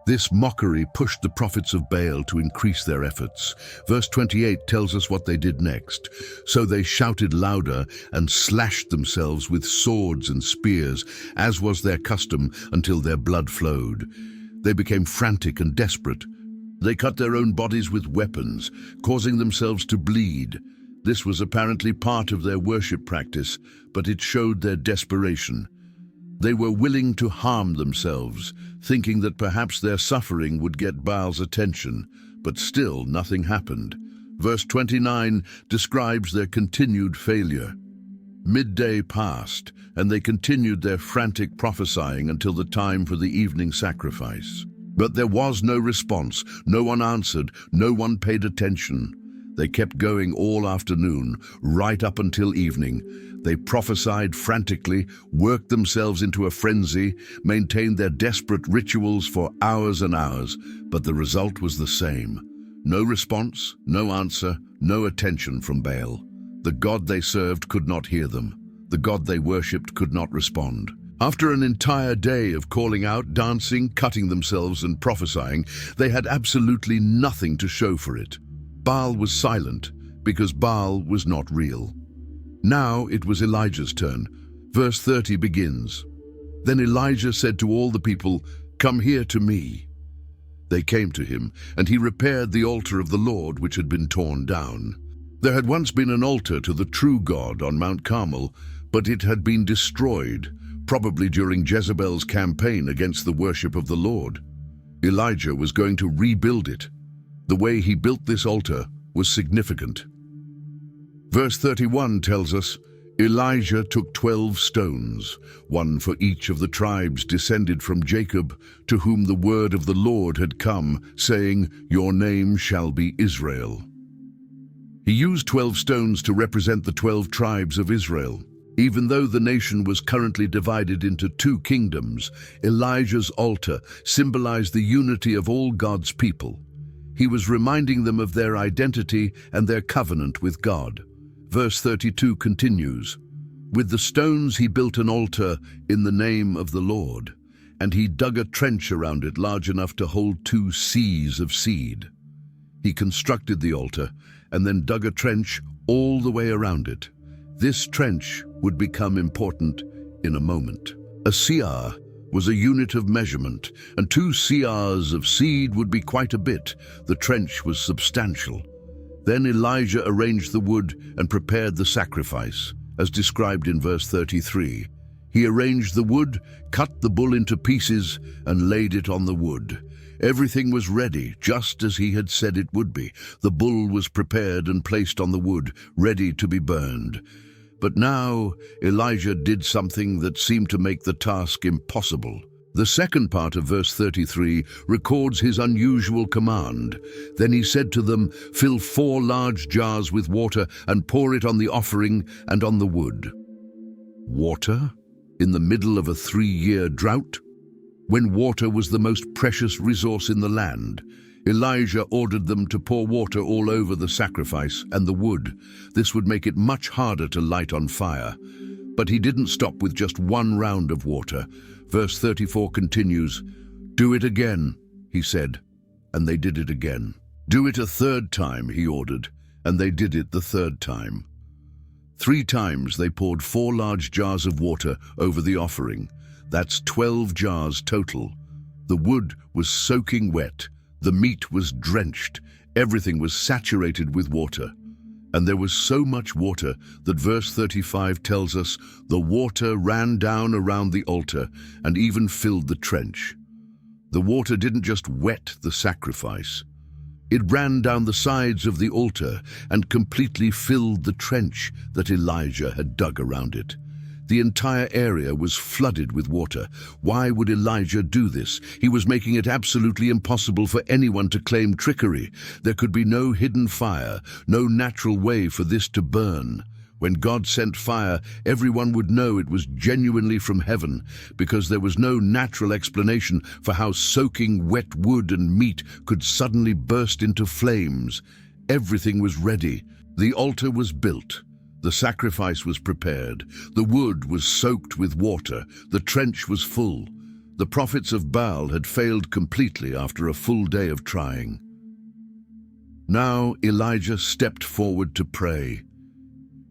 This mockery pushed the prophets of Baal to increase their efforts. Verse 28 tells us what they did next. So they shouted louder and slashed themselves with swords and spears, as was their custom, until their blood flowed. They became frantic and desperate. They cut their own bodies with weapons, causing themselves to bleed. This was apparently part of their worship practice, but it showed their desperation. They were willing to harm themselves, thinking that perhaps their suffering would get Baal's attention, but still nothing happened. Verse 29 describes their continued failure. Midday passed, and they continued their frantic prophesying until the time for the evening sacrifice. But there was no response. No one answered. No one paid attention. They kept going all afternoon, right up until evening. They prophesied frantically, worked themselves into a frenzy, maintained their desperate rituals for hours and hours, but the result was the same. No response, no answer, no attention from Baal. The God they served could not hear them. The God they worshipped could not respond. After an entire day of calling out, dancing, cutting themselves and prophesying, they had absolutely nothing to show for it. Baal was silent because Baal was not real. Now it was Elijah's turn. Verse 30 begins. Then Elijah said to all the people, "Come here to me." They came to him, and he repaired the altar of the Lord which had been torn down. There had once been an altar to the true God on Mount Carmel, but it had been destroyed, probably during Jezebel's campaign against the worship of the Lord. Elijah was going to rebuild it. The way he built this altar was significant. Verse 31 tells us, Elijah took 12 stones, one for each of the tribes descended from Jacob, to whom the word of the Lord had come, saying, "Your name shall be Israel." He used 12 stones to represent the 12 tribes of Israel. Even though the nation was currently divided into two kingdoms, Elijah's altar symbolized the unity of all God's people. He was reminding them of their identity and their covenant with God. Verse 32 continues, "With the stones he built an altar in the name of the Lord, and he dug a trench around it large enough to hold 2 seahs of seed." He constructed the altar and then dug a trench all the way around it. This trench would become important in a moment. A seah was a unit of measurement, and 2 seahs of seed would be quite a bit. The trench was substantial. Then Elijah arranged the wood and prepared the sacrifice, as described in verse 33. He arranged the wood, cut the bull into pieces, and laid it on the wood. Everything was ready, just as he had said it would be. The bull was prepared and placed on the wood, ready to be burned. But now Elijah did something that seemed to make the task impossible. The second part of verse 33 records his unusual command. Then he said to them, "Fill 4 large jars with water and pour it on the offering and on the wood." Water? In the middle of a 3-year drought? When water was the most precious resource in the land, Elijah ordered them to pour water all over the sacrifice and the wood. This would make it much harder to light on fire. But he didn't stop with just 1 round of water. Verse 34 continues, "Do it again," he said, and they did it again. "Do it a 3rd time," he ordered, and they did it the 3rd time. 3 times they poured 4 large jars of water over the offering. That's 12 jars total. The wood was soaking wet. The meat was drenched. Everything was saturated with water. And there was so much water that verse 35 tells us the water ran down around the altar and even filled the trench. The water didn't just wet the sacrifice. It ran down the sides of the altar and completely filled the trench that Elijah had dug around it. The entire area was flooded with water. Why would Elijah do this? He was making it absolutely impossible for anyone to claim trickery. There could be no hidden fire, no natural way for this to burn. When God sent fire, everyone would know it was genuinely from heaven, because there was no natural explanation for how soaking wet wood and meat could suddenly burst into flames. Everything was ready. The altar was built. The sacrifice was prepared. The wood was soaked with water. The trench was full. The prophets of Baal had failed completely after a full day of trying. Now Elijah stepped forward to pray.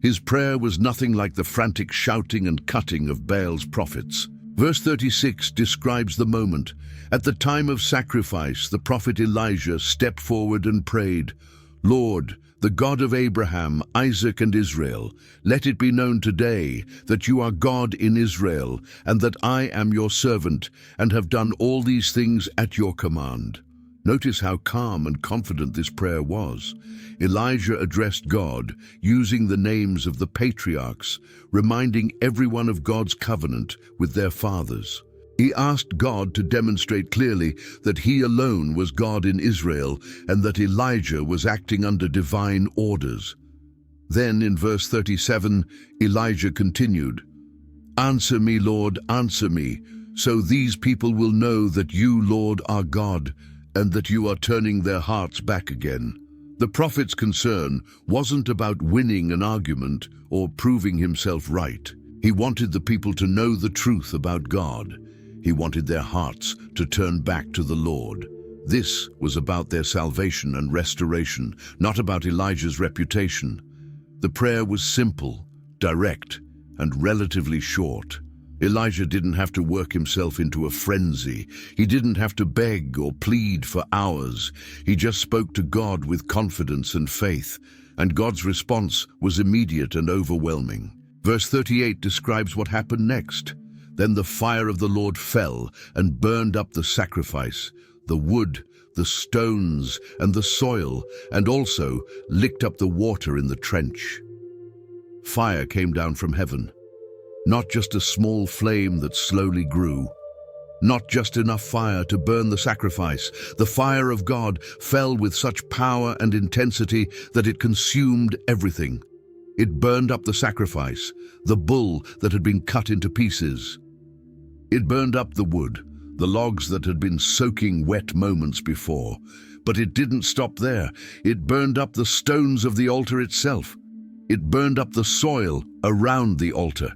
His prayer was nothing like the frantic shouting and cutting of Baal's prophets. Verse 36 describes the moment. At the time of sacrifice, the prophet Elijah stepped forward and prayed, "Lord, the God of Abraham, Isaac, and Israel, let it be known today that you are God in Israel, and that I am your servant, and have done all these things at your command." Notice how calm and confident this prayer was. Elijah addressed God using the names of the patriarchs, reminding everyone of God's covenant with their fathers. He asked God to demonstrate clearly that he alone was God in Israel and that Elijah was acting under divine orders. Then in verse 37, Elijah continued, "Answer me, Lord, answer me, so these people will know that you, Lord, are God, and that you are turning their hearts back again." The prophet's concern wasn't about winning an argument or proving himself right. He wanted the people to know the truth about God. He wanted their hearts to turn back to the Lord. This was about their salvation and restoration, not about Elijah's reputation. The prayer was simple, direct, and relatively short. Elijah didn't have to work himself into a frenzy. He didn't have to beg or plead for hours. He just spoke to God with confidence and faith, and God's response was immediate and overwhelming. Verse 38 describes what happened next. Then the fire of the Lord fell and burned up the sacrifice, the wood, the stones, and the soil, and also licked up the water in the trench. Fire came down from heaven. Not just a small flame that slowly grew. Not just enough fire to burn the sacrifice. The fire of God fell with such power and intensity that it consumed everything. It burned up the sacrifice, the bull that had been cut into pieces. It burned up the wood, the logs that had been soaking wet moments before. But it didn't stop there. It burned up the stones of the altar itself. It burned up the soil around the altar.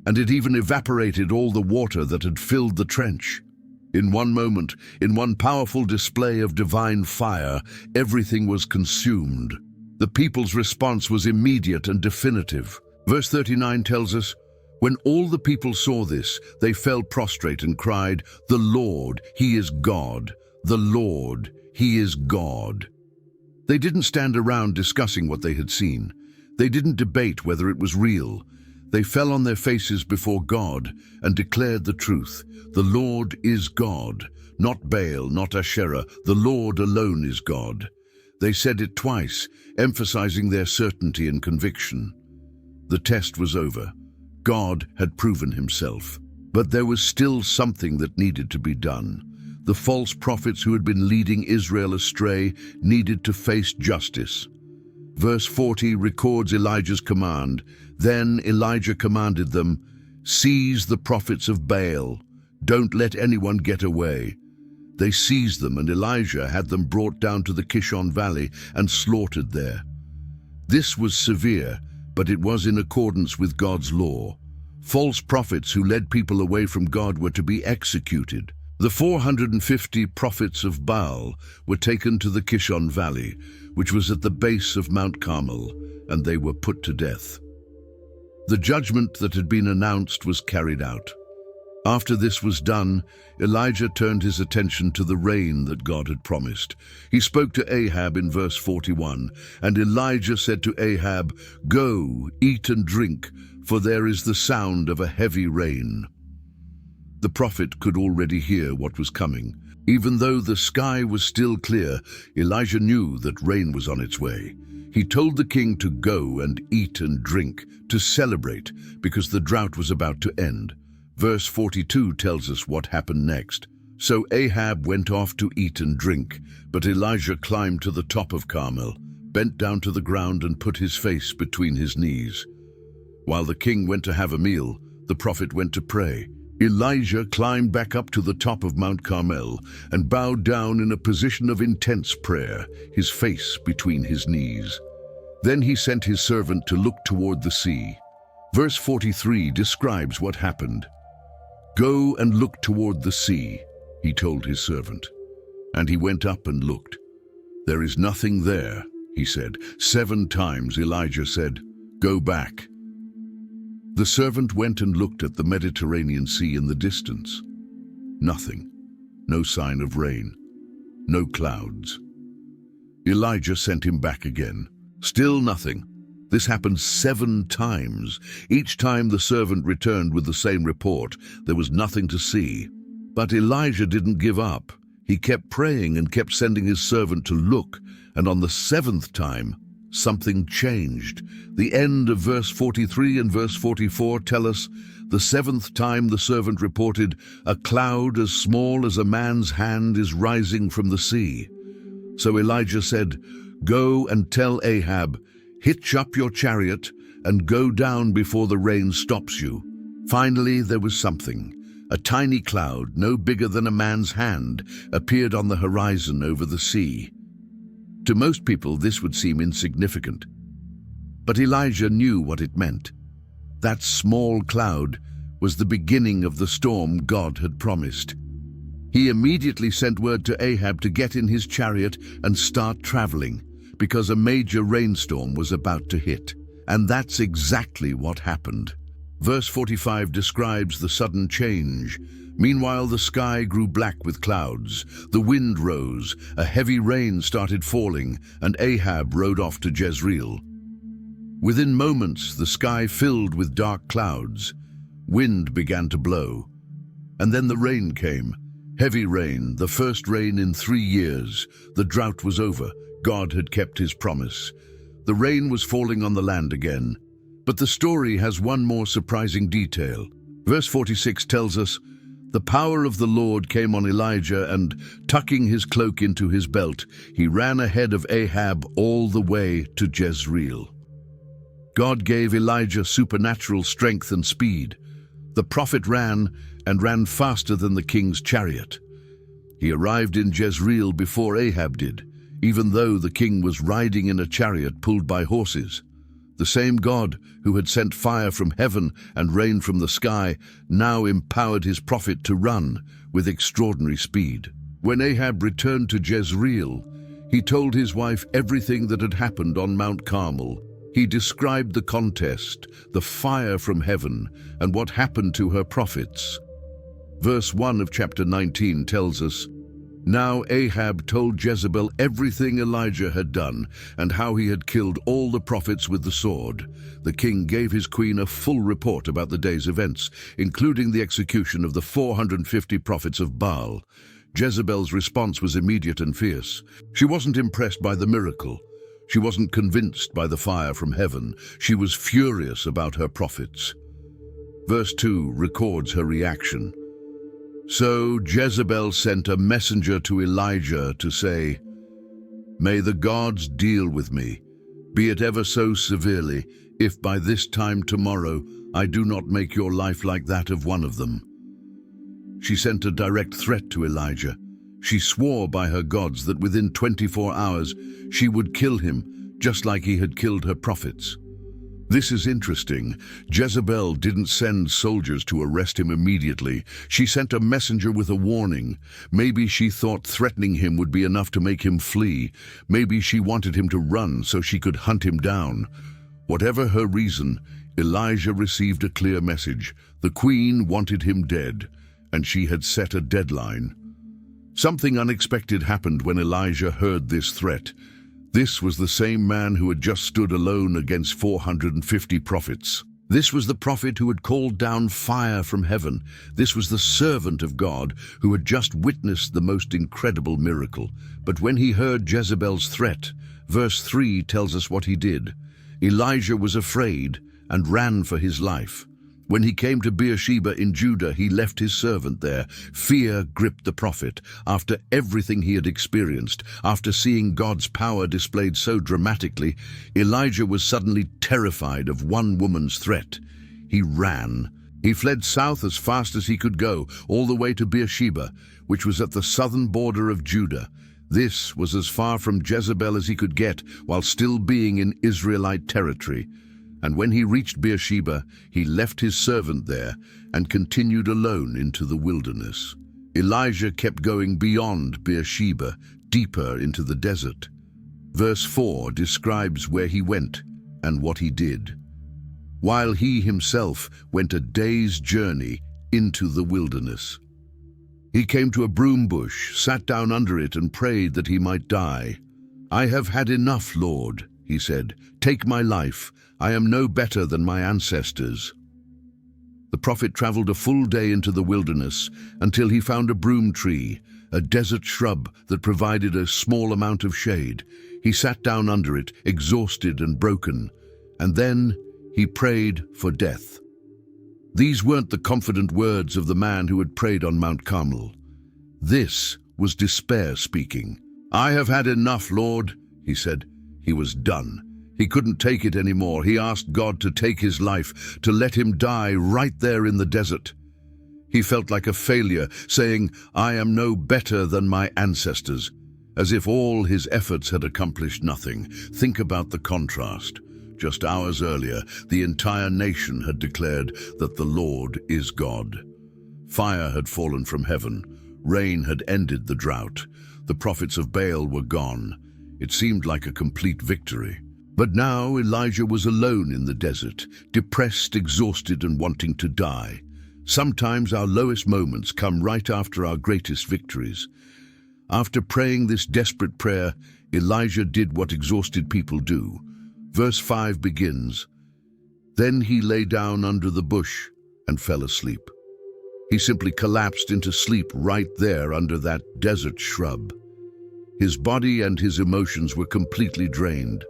And it even evaporated all the water that had filled the trench. In one moment, in one powerful display of divine fire, everything was consumed. The people's response was immediate and definitive. Verse 39 tells us, "When all the people saw this, they fell prostrate and cried, 'The Lord, He is God! The Lord, He is God!'" They didn't stand around discussing what they had seen. They didn't debate whether it was real. They fell on their faces before God and declared the truth. The Lord is God, not Baal, not Asherah. The Lord alone is God. They said it twice, emphasizing their certainty and conviction. The test was over. God had proven himself. But there was still something that needed to be done. The false prophets who had been leading Israel astray needed to face justice. Verse 40 records Elijah's command. Then Elijah commanded them, "Seize the prophets of Baal. Don't let anyone get away." They seized them, and Elijah had them brought down to the Kishon Valley and slaughtered there. This was severe, but it was in accordance with God's law. False prophets who led people away from God were to be executed. The 450 prophets of Baal were taken to the Kishon Valley, which was at the base of Mount Carmel, and they were put to death. The judgment that had been announced was carried out. After this was done, Elijah turned his attention to the rain that God had promised. He spoke to Ahab in verse 41, and Elijah said to Ahab, "Go, eat and drink, for there is the sound of a heavy rain." The prophet could already hear what was coming. Even though the sky was still clear, Elijah knew that rain was on its way. He told the king to go and eat and drink, to celebrate, because the drought was about to end. Verse 42 tells us what happened next. So Ahab went off to eat and drink, but Elijah climbed to the top of Carmel, bent down to the ground and put his face between his knees. While the king went to have a meal, the prophet went to pray. Elijah climbed back up to the top of Mount Carmel and bowed down in a position of intense prayer, his face between his knees. Then he sent his servant to look toward the sea. Verse 43 describes what happened. "Go and look toward the sea," he told his servant. And he went up and looked. "There is nothing there," he said. 7 times Elijah said, "Go back." The servant went and looked at the Mediterranean Sea in the distance. Nothing. No sign of rain. No clouds. Elijah sent him back again. Still nothing. This happened 7 times. Each time the servant returned with the same report. There was nothing to see. But Elijah didn't give up. He kept praying and kept sending his servant to look. And on the 7th time, something changed. The end of verse 43 and verse 44 tell us, the 7th time the servant reported, "A cloud as small as a man's hand is rising from the sea." So Elijah said, "Go and tell Ahab, hitch up your chariot and go down before the rain stops you." Finally, there was something. A tiny cloud, no bigger than a man's hand, appeared on the horizon over the sea. To most people, this would seem insignificant. But Elijah knew what it meant. That small cloud was the beginning of the storm God had promised. He immediately sent word to Ahab to get in his chariot and start traveling, because a major rainstorm was about to hit. And that's exactly what happened. Verse 45 describes the sudden change. Meanwhile, the sky grew black with clouds. The wind rose, a heavy rain started falling, and Ahab rode off to Jezreel. Within moments, the sky filled with dark clouds. Wind began to blow. And then the rain came. Heavy rain, the first rain in 3 years. The drought was over. God had kept his promise. The rain was falling on the land again. But the story has one more surprising detail. Verse 46 tells us, "The power of the Lord came on Elijah, and, tucking his cloak into his belt, he ran ahead of Ahab all the way to Jezreel." God gave Elijah supernatural strength and speed. The prophet ran, and ran faster than the king's chariot. He arrived in Jezreel before Ahab did, even though the king was riding in a chariot pulled by horses. The same God who had sent fire from heaven and rain from the sky now empowered his prophet to run with extraordinary speed. When Ahab returned to Jezreel, he told his wife everything that had happened on Mount Carmel. He described the contest, the fire from heaven, and what happened to her prophets. Verse 1 of chapter 19 tells us, "Now Ahab told Jezebel everything Elijah had done, and how he had killed all the prophets with the sword. The king gave his queen a full report about the day's events, including the execution of the 450 prophets of Baal. Jezebel's response was immediate and fierce. She wasn't impressed by the miracle. She wasn't convinced by the fire from heaven. She was furious about her prophets. Verse 2 records her reaction. So Jezebel sent a messenger to Elijah to say, "May the gods deal with me, be it ever so severely, if by this time tomorrow I do not make your life like that of one of them." She sent a direct threat to Elijah. She swore by her gods that within 24 hours she would kill him, just like he had killed her prophets. This is interesting. Jezebel didn't send soldiers to arrest him immediately. She sent a messenger with a warning. Maybe she thought threatening him would be enough to make him flee. Maybe she wanted him to run so she could hunt him down. Whatever her reason, Elijah received a clear message. The queen wanted him dead, and she had set a deadline. Something unexpected happened when Elijah heard this threat. This was the same man who had just stood alone against 450 prophets. This was the prophet who had called down fire from heaven. This was the servant of God who had just witnessed the most incredible miracle. But when he heard Jezebel's threat, verse 3 tells us what he did. Elijah was afraid and ran for his life. When he came to Beersheba in Judah, he left his servant there. Fear gripped the prophet. After everything he had experienced, after seeing God's power displayed so dramatically, Elijah was suddenly terrified of one woman's threat. He ran. He fled south as fast as he could go, all the way to Beersheba, which was at the southern border of Judah. This was as far from Jezebel as he could get, while still being in Israelite territory. And when he reached Beersheba, he left his servant there and continued alone into the wilderness. Elijah kept going beyond Beersheba, deeper into the desert. Verse 4 describes where he went and what he did. While he himself went a day's journey into the wilderness. He came to a broom bush, sat down under it, and prayed that he might die. "I have had enough, Lord," he said. "Take my life. I am no better than my ancestors." The prophet traveled a full day into the wilderness until he found a broom tree, a desert shrub that provided a small amount of shade. He sat down under it, exhausted and broken, and then he prayed for death. These weren't the confident words of the man who had prayed on Mount Carmel. This was despair speaking. "I have had enough, Lord," he said. He was done. He couldn't take it anymore. He asked God to take his life, to let him die right there in the desert. He felt like a failure, saying, "I am no better than my ancestors," as if all his efforts had accomplished nothing. Think about the contrast. Just hours earlier, the entire nation had declared that the Lord is God. Fire had fallen from heaven. Rain had ended the drought. The prophets of Baal were gone. It seemed like a complete victory. But now Elijah was alone in the desert, depressed, exhausted, and wanting to die. Sometimes our lowest moments come right after our greatest victories. After praying this desperate prayer, Elijah did what exhausted people do. Verse 5 begins, "Then he lay down under the bush and fell asleep." He simply collapsed into sleep right there under that desert shrub. His body and his emotions were completely drained.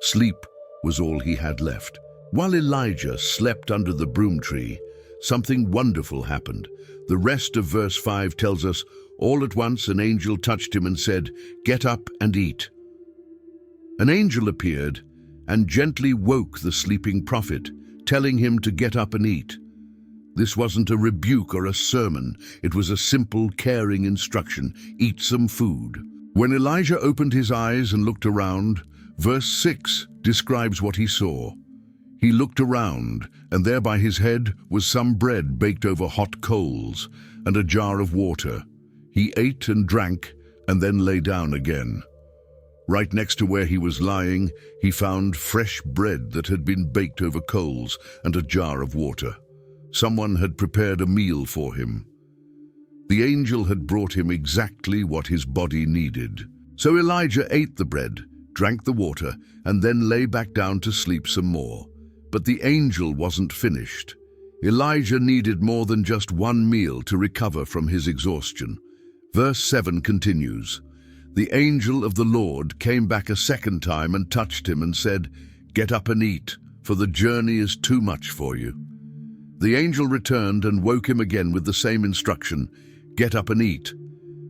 Sleep was all he had left. While Elijah slept under the broom tree, something wonderful happened. The rest of verse 5 tells us, all at once an angel touched him and said, "Get up and eat." An angel appeared and gently woke the sleeping prophet, telling him to get up and eat. This wasn't a rebuke or a sermon. It was a simple, caring instruction. Eat some food. When Elijah opened his eyes and looked around, verse 6 describes what he saw. He looked around, and there by his head was some bread baked over hot coals and a jar of water. He ate and drank, and then lay down again. Right next to where he was lying, he found fresh bread that had been baked over coals and a jar of water. Someone had prepared a meal for him. The angel had brought him exactly what his body needed. So Elijah ate the bread, drank the water, and then lay back down to sleep some more. But the angel wasn't finished. Elijah needed more than just one meal to recover from his exhaustion. Verse 7 continues, "The angel of the Lord came back a second time and touched him and said, 'Get up and eat, for the journey is too much for you.'" The angel returned and woke him again with the same instruction, "Get up and eat."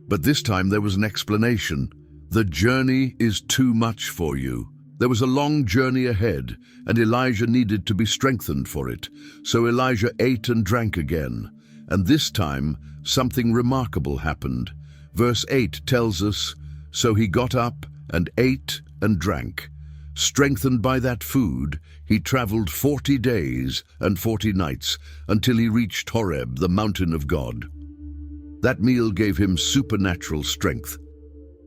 But this time there was an explanation. "The journey is too much for you." There was a long journey ahead, and Elijah needed to be strengthened for it. So Elijah ate and drank again. And this time, something remarkable happened. Verse 8 tells us, "So he got up and ate and drank. Strengthened by that food, he traveled 40 days and 40 nights until he reached Horeb, the mountain of God." That meal gave him supernatural strength.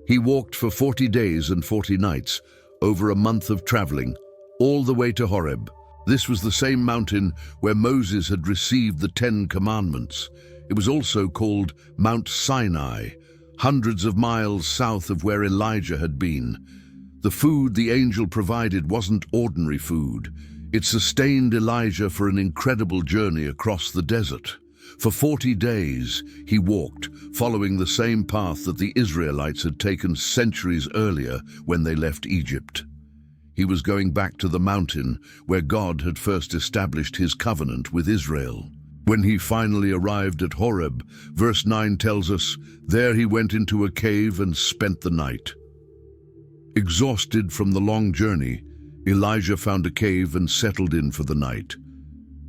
He walked for 40 days and 40 nights, over a month of traveling, all the way to Horeb. This was the same mountain where Moses had received the 10 Commandments. It was also called Mount Sinai, hundreds of miles south of where Elijah had been. The food the angel provided wasn't ordinary food. It sustained Elijah for an incredible journey across the desert. For 40 days he walked, following the same path that the Israelites had taken centuries earlier when they left Egypt. He was going back to the mountain where God had first established his covenant with Israel. When he finally arrived at Horeb, verse 9 tells us, there he went into a cave and spent the night. Exhausted from the long journey, Elijah found a cave and settled in for the night.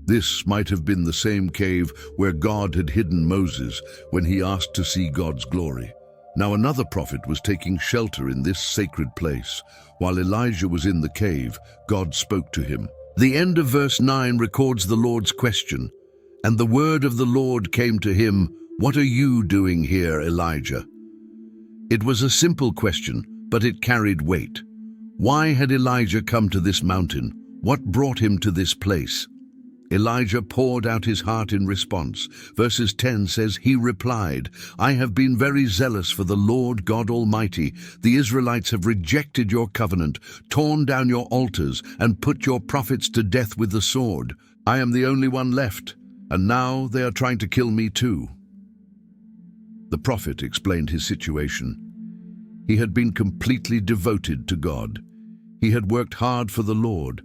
This might have been the same cave where God had hidden Moses when he asked to see God's glory. Now another prophet was taking shelter in this sacred place. While Elijah was in the cave, God spoke to him. The end of verse 9 records the Lord's question. And the word of the Lord came to him, "What are you doing here, Elijah?" It was a simple question, but it carried weight. Why had Elijah come to this mountain? What brought him to this place? Elijah poured out his heart in response. Verses 10 says, he replied, "I have been very zealous for the Lord God Almighty. The Israelites have rejected your covenant, torn down your altars, and put your prophets to death with the sword. I am the only one left, and now they are trying to kill me too." The prophet explained his situation. He had been completely devoted to God. He had worked hard for the Lord.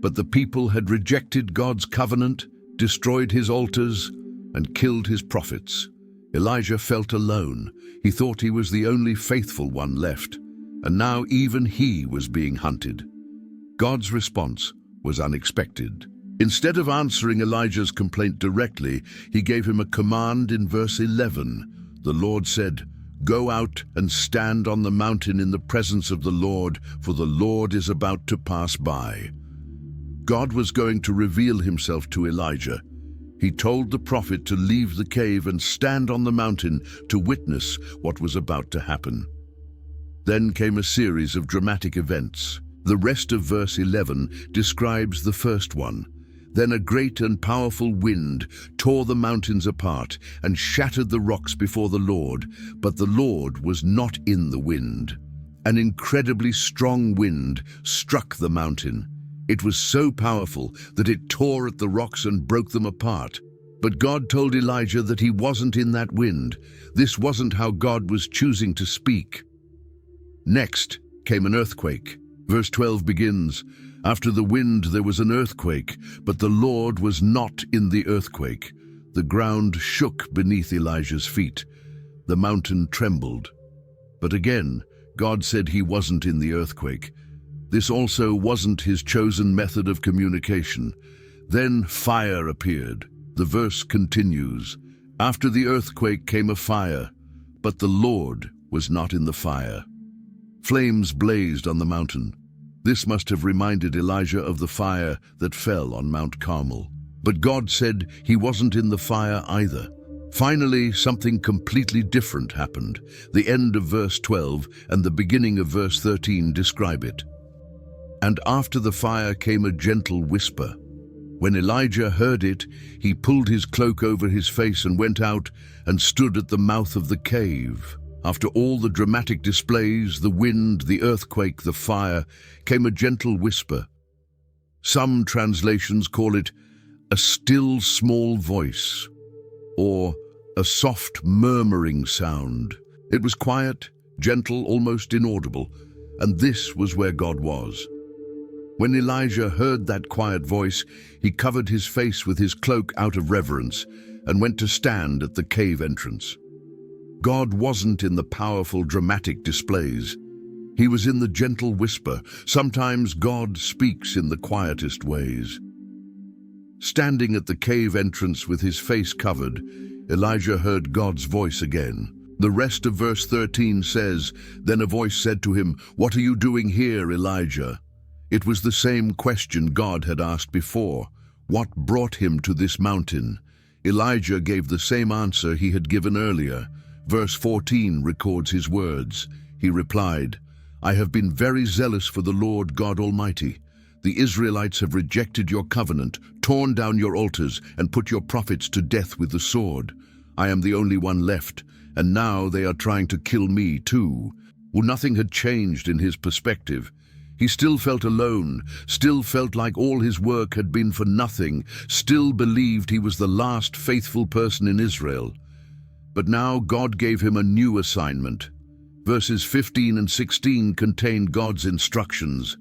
But the people had rejected God's covenant, destroyed his altars, and killed his prophets. Elijah felt alone. He thought he was the only faithful one left, and now even he was being hunted. God's response was unexpected. Instead of answering Elijah's complaint directly, he gave him a command in verse 11. The Lord said, "Go out and stand on the mountain in the presence of the Lord, for the Lord is about to pass by." God was going to reveal himself to Elijah. He told the prophet to leave the cave and stand on the mountain to witness what was about to happen. Then came a series of dramatic events. The rest of verse 11 describes the first one. Then a great and powerful wind tore the mountains apart and shattered the rocks before the Lord, but the Lord was not in the wind. An incredibly strong wind struck the mountain. It was so powerful that it tore at the rocks and broke them apart. But God told Elijah that he wasn't in that wind. This wasn't how God was choosing to speak. Next came an earthquake. Verse 12 begins, "After the wind there was an earthquake, but the Lord was not in the earthquake. The ground shook beneath Elijah's feet. The mountain trembled." But again, God said he wasn't in the earthquake. This also wasn't his chosen method of communication. Then fire appeared. The verse continues, "After the earthquake came a fire, but the Lord was not in the fire." Flames blazed on the mountain. This must have reminded Elijah of the fire that fell on Mount Carmel. But God said he wasn't in the fire either. Finally, something completely different happened. The end of verse 12 and the beginning of verse 13 describe it. "And after the fire came a gentle whisper. When Elijah heard it, he pulled his cloak over his face and went out and stood at the mouth of the cave." After all the dramatic displays, the wind, the earthquake, the fire, came a gentle whisper. Some translations call it a still small voice, or a soft murmuring sound. It was quiet, gentle, almost inaudible, and this was where God was. When Elijah heard that quiet voice, he covered his face with his cloak out of reverence and went to stand at the cave entrance. God wasn't in the powerful, dramatic displays. He was in the gentle whisper. Sometimes God speaks in the quietest ways. Standing at the cave entrance with his face covered, Elijah heard God's voice again. The rest of verse 13 says, "Then a voice said to him, 'What are you doing here, Elijah?' It was the same question God had asked before. What brought him to this mountain? Elijah gave the same answer he had given earlier. Verse 14 records his words. He replied, "I have been very zealous for the Lord God Almighty. The Israelites have rejected your covenant, torn down your altars, and put your prophets to death with the sword. I am the only one left, and now they are trying to kill me too." Well, nothing had changed in his perspective. He still felt alone, still felt like all his work had been for nothing, still believed he was the last faithful person in Israel. But now God gave him a new assignment. Verses 15 and 16 contain God's instructions.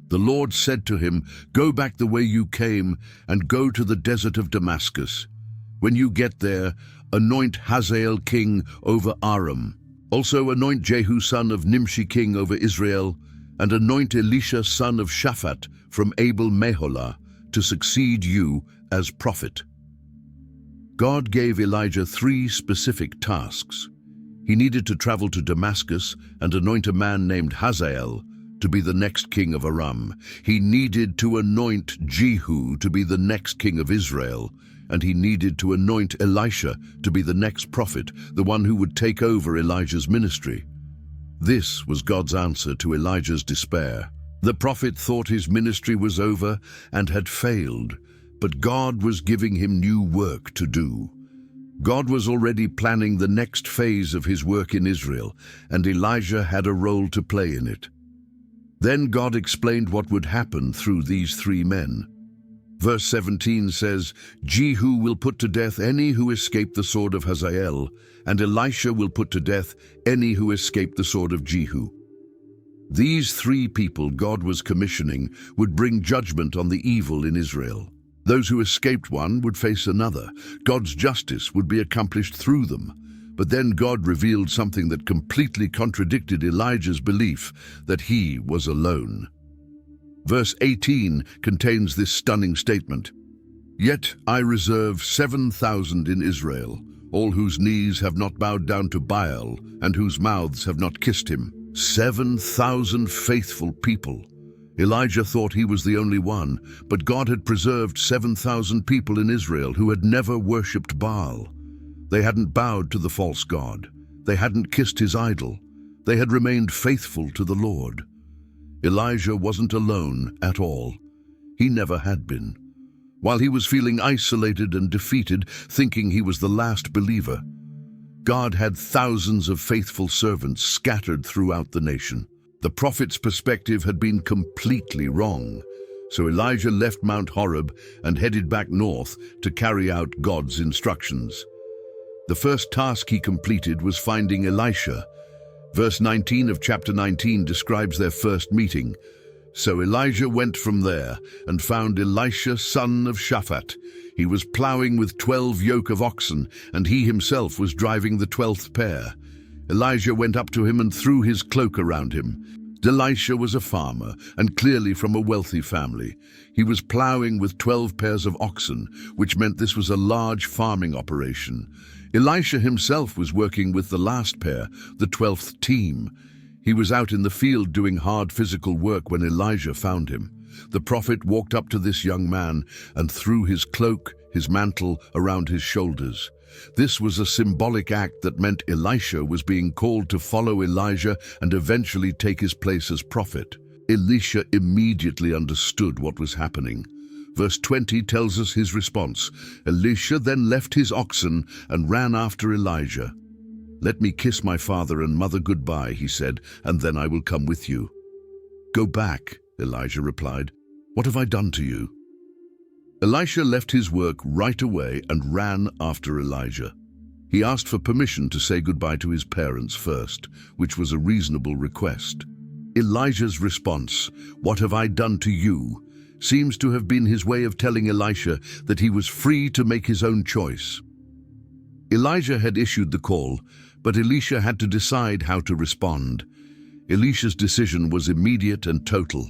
The Lord said to him, "Go back the way you came and go to the desert of Damascus. When you get there, anoint Hazael king over Aram. Also anoint Jehu son of Nimshi king over Israel, and anoint Elisha son of Shaphat from Abel Meholah to succeed you as prophet." God gave Elijah 3 specific tasks. He needed to travel to Damascus and anoint a man named Hazael to be the next king of Aram. He needed to anoint Jehu to be the next king of Israel, and he needed to anoint Elisha to be the next prophet, the one who would take over Elijah's ministry. This was God's answer to Elijah's despair. The prophet thought his ministry was over and had failed, but God was giving him new work to do. God was already planning the next phase of his work in Israel, and Elijah had a role to play in it. Then God explained what would happen through these 3 men. Verse 17 says, "Jehu will put to death any who escape the sword of Hazael, and Elisha will put to death any who escape the sword of Jehu." These 3 people God was commissioning would bring judgment on the evil in Israel. Those who escaped one would face another. God's justice would be accomplished through them. But then God revealed something that completely contradicted Elijah's belief that he was alone. Verse 18 contains this stunning statement, "Yet I reserve 7,000 in Israel, all whose knees have not bowed down to Baal, and whose mouths have not kissed him." 7,000 faithful people. Elijah thought he was the only one, but God had preserved 7,000 people in Israel who had never worshipped Baal. They hadn't bowed to the false god. They hadn't kissed his idol. They had remained faithful to the Lord. Elijah wasn't alone at all. He never had been. While he was feeling isolated and defeated, thinking he was the last believer, God had thousands of faithful servants scattered throughout the nation. The prophet's perspective had been completely wrong, so Elijah left Mount Horeb and headed back north to carry out God's instructions. The first task he completed was finding Elisha. Verse 19 of chapter 19 describes their first meeting. "So Elijah went from there and found Elisha son of Shaphat. He was plowing with 12 yoke of oxen, and he himself was driving the 12th pair. Elijah went up to him and threw his cloak around him. Elisha was a farmer, and clearly from a wealthy family. He was plowing with 12 pairs of oxen, which meant this was a large farming operation. Elisha himself was working with the last pair, the 12th team. He was out in the field doing hard physical work when Elijah found him. The prophet walked up to this young man and threw his cloak, his mantle, around his shoulders. This was a symbolic act that meant Elisha was being called to follow Elijah and eventually take his place as prophet. Elisha immediately understood what was happening. Verse 20 tells us his response. Elisha then left his oxen and ran after Elijah. "Let me kiss my father and mother goodbye," he said, "and then I will come with you." "Go back," Elijah replied. "What have I done to you?" Elisha left his work right away and ran after Elijah. He asked for permission to say goodbye to his parents first, which was a reasonable request. Elijah's response, "What have I done to you?" seems to have been his way of telling Elisha that he was free to make his own choice. Elijah had issued the call, but Elisha had to decide how to respond. Elisha's decision was immediate and total.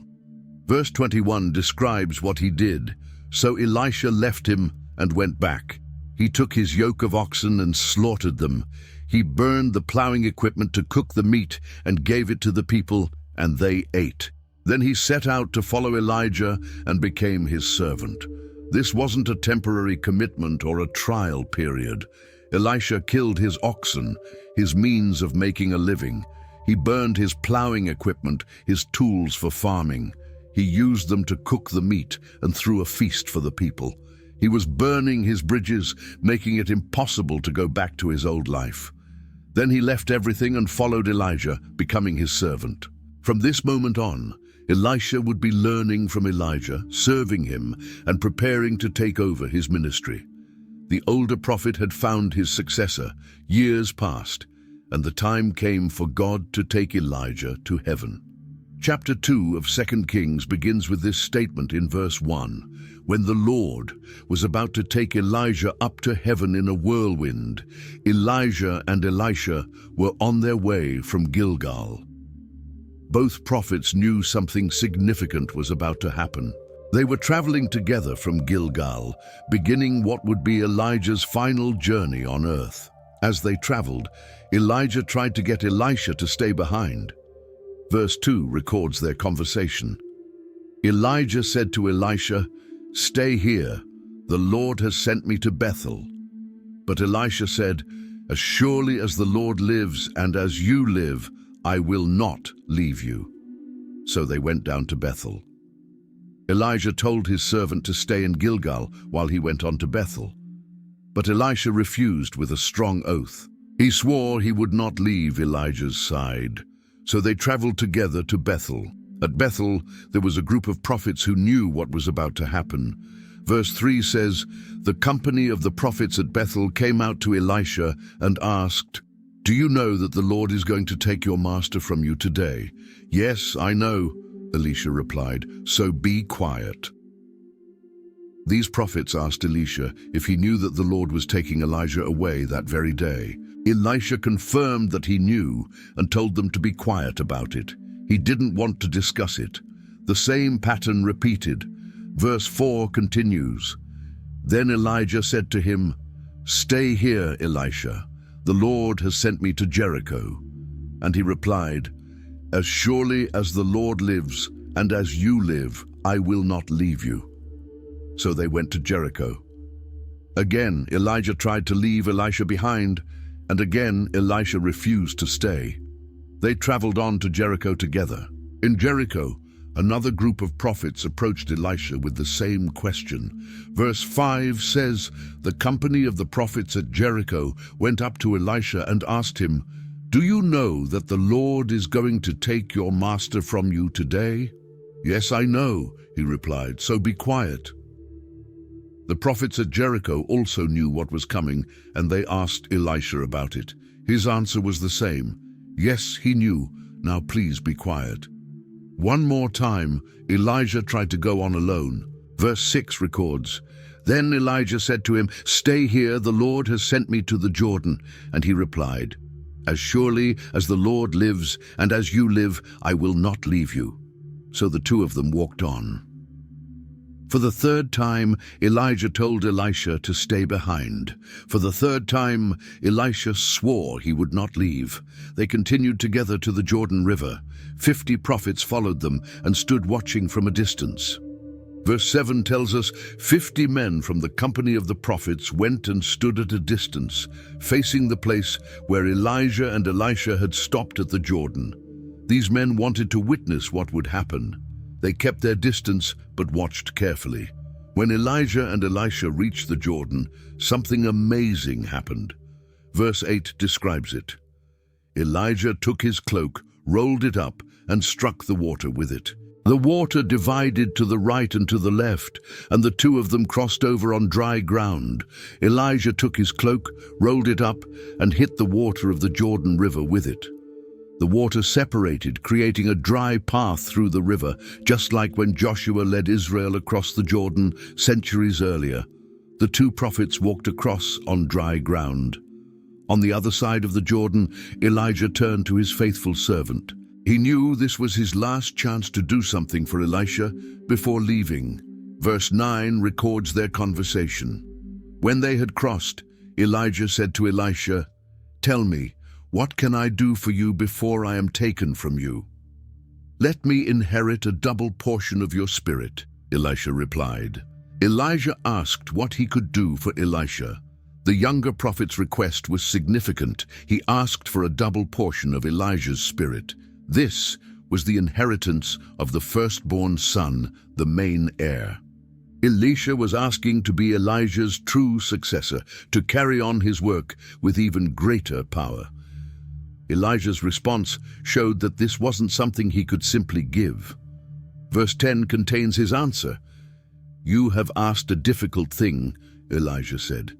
Verse 21 describes what he did. So Elisha left him and went back. He took his yoke of oxen and slaughtered them. He burned the plowing equipment to cook the meat and gave it to the people, and they ate. Then he set out to follow Elijah and became his servant. This wasn't a temporary commitment or a trial period. Elisha killed his oxen, his means of making a living. He burned his plowing equipment, his tools for farming. He used them to cook the meat and threw a feast for the people. He was burning his bridges, making it impossible to go back to his old life. Then he left everything and followed Elijah, becoming his servant. From this moment on, Elisha would be learning from Elijah, serving him, and preparing to take over his ministry. The older prophet had found his successor. Years passed, and the time came for God to take Elijah to heaven. Chapter 2 of 2 Kings begins with this statement in verse 1. When the Lord was about to take Elijah up to heaven in a whirlwind, Elijah and Elisha were on their way from Gilgal. Both prophets knew something significant was about to happen. They were traveling together from Gilgal, beginning what would be Elijah's final journey on earth. As they traveled, Elijah tried to get Elisha to stay behind. Verse 2 records their conversation. Elijah said to Elisha, "Stay here. The Lord has sent me to Bethel." But Elisha said, "As surely as the Lord lives and as you live, I will not leave you." So they went down to Bethel. Elijah told his servant to stay in Gilgal while he went on to Bethel. But Elisha refused with a strong oath. He swore he would not leave Elijah's side. So they traveled together to Bethel. At Bethel, there was a group of prophets who knew what was about to happen. Verse 3 says, "The company of the prophets at Bethel came out to Elisha and asked, 'Do you know that the Lord is going to take your master from you today?' 'Yes, I know,' Elisha replied, 'so be quiet.'" These prophets asked Elisha if he knew that the Lord was taking Elijah away that very day. Elisha confirmed that he knew and told them to be quiet about it. He didn't want to discuss it. The same pattern repeated. Verse 4 continues. Then Elijah said to him, "Stay here, Elisha. The Lord has sent me to Jericho." And he replied, "As surely as the Lord lives and as you live, I will not leave you." So they went to Jericho. Again, Elijah tried to leave Elisha behind, and again Elisha refused to stay. They traveled on to Jericho together. In Jericho, another group of prophets approached Elisha with the same question. Verse 5 says, "The company of the prophets at Jericho went up to Elisha and asked him, 'Do you know that the Lord is going to take your master from you today?' 'Yes, I know,' he replied, 'so be quiet.'" The prophets at Jericho also knew what was coming, and they asked Elisha about it. His answer was the same. Yes, he knew. Now please be quiet. One more time, Elijah tried to go on alone. Verse 6 records, "Then Elijah said to him, 'Stay here, the Lord has sent me to the Jordan.' And he replied, 'As surely as the Lord lives and as you live, I will not leave you.' So the two of them walked on. For the third time, Elijah told Elisha to stay behind. For the third time, Elisha swore he would not leave. They continued together to the Jordan River. 50 prophets followed them and stood watching from a distance. Verse 7 tells us, 50 men from the company of the prophets went and stood at a distance, facing the place where Elijah and Elisha had stopped at the Jordan. These men wanted to witness what would happen. They kept their distance, but watched carefully. When Elijah and Elisha reached the Jordan, something amazing happened. Verse 8 describes it. Elijah took his cloak, rolled it up, and struck the water with it. The water divided to the right and to the left, and the two of them crossed over on dry ground. Elijah took his cloak, rolled it up, and hit the water of the Jordan River with it. The water separated, creating a dry path through the river, just like when Joshua led Israel across the Jordan centuries earlier. The two prophets walked across on dry ground. On the other side of the Jordan, Elijah turned to his faithful servant. He knew this was his last chance to do something for Elisha before leaving. Verse 9 records their conversation. When they had crossed, Elijah said to Elisha, "Tell me, what can I do for you before I am taken from you?" "Let me inherit a double portion of your spirit," Elisha replied. Elijah asked what he could do for Elisha. The younger prophet's request was significant. He asked for a double portion of Elijah's spirit. This was the inheritance of the firstborn son, the main heir. Elisha was asking to be Elijah's true successor, to carry on his work with even greater power. Elijah's response showed that this wasn't something he could simply give. Verse 10 contains his answer. "You have asked a difficult thing," Elijah said.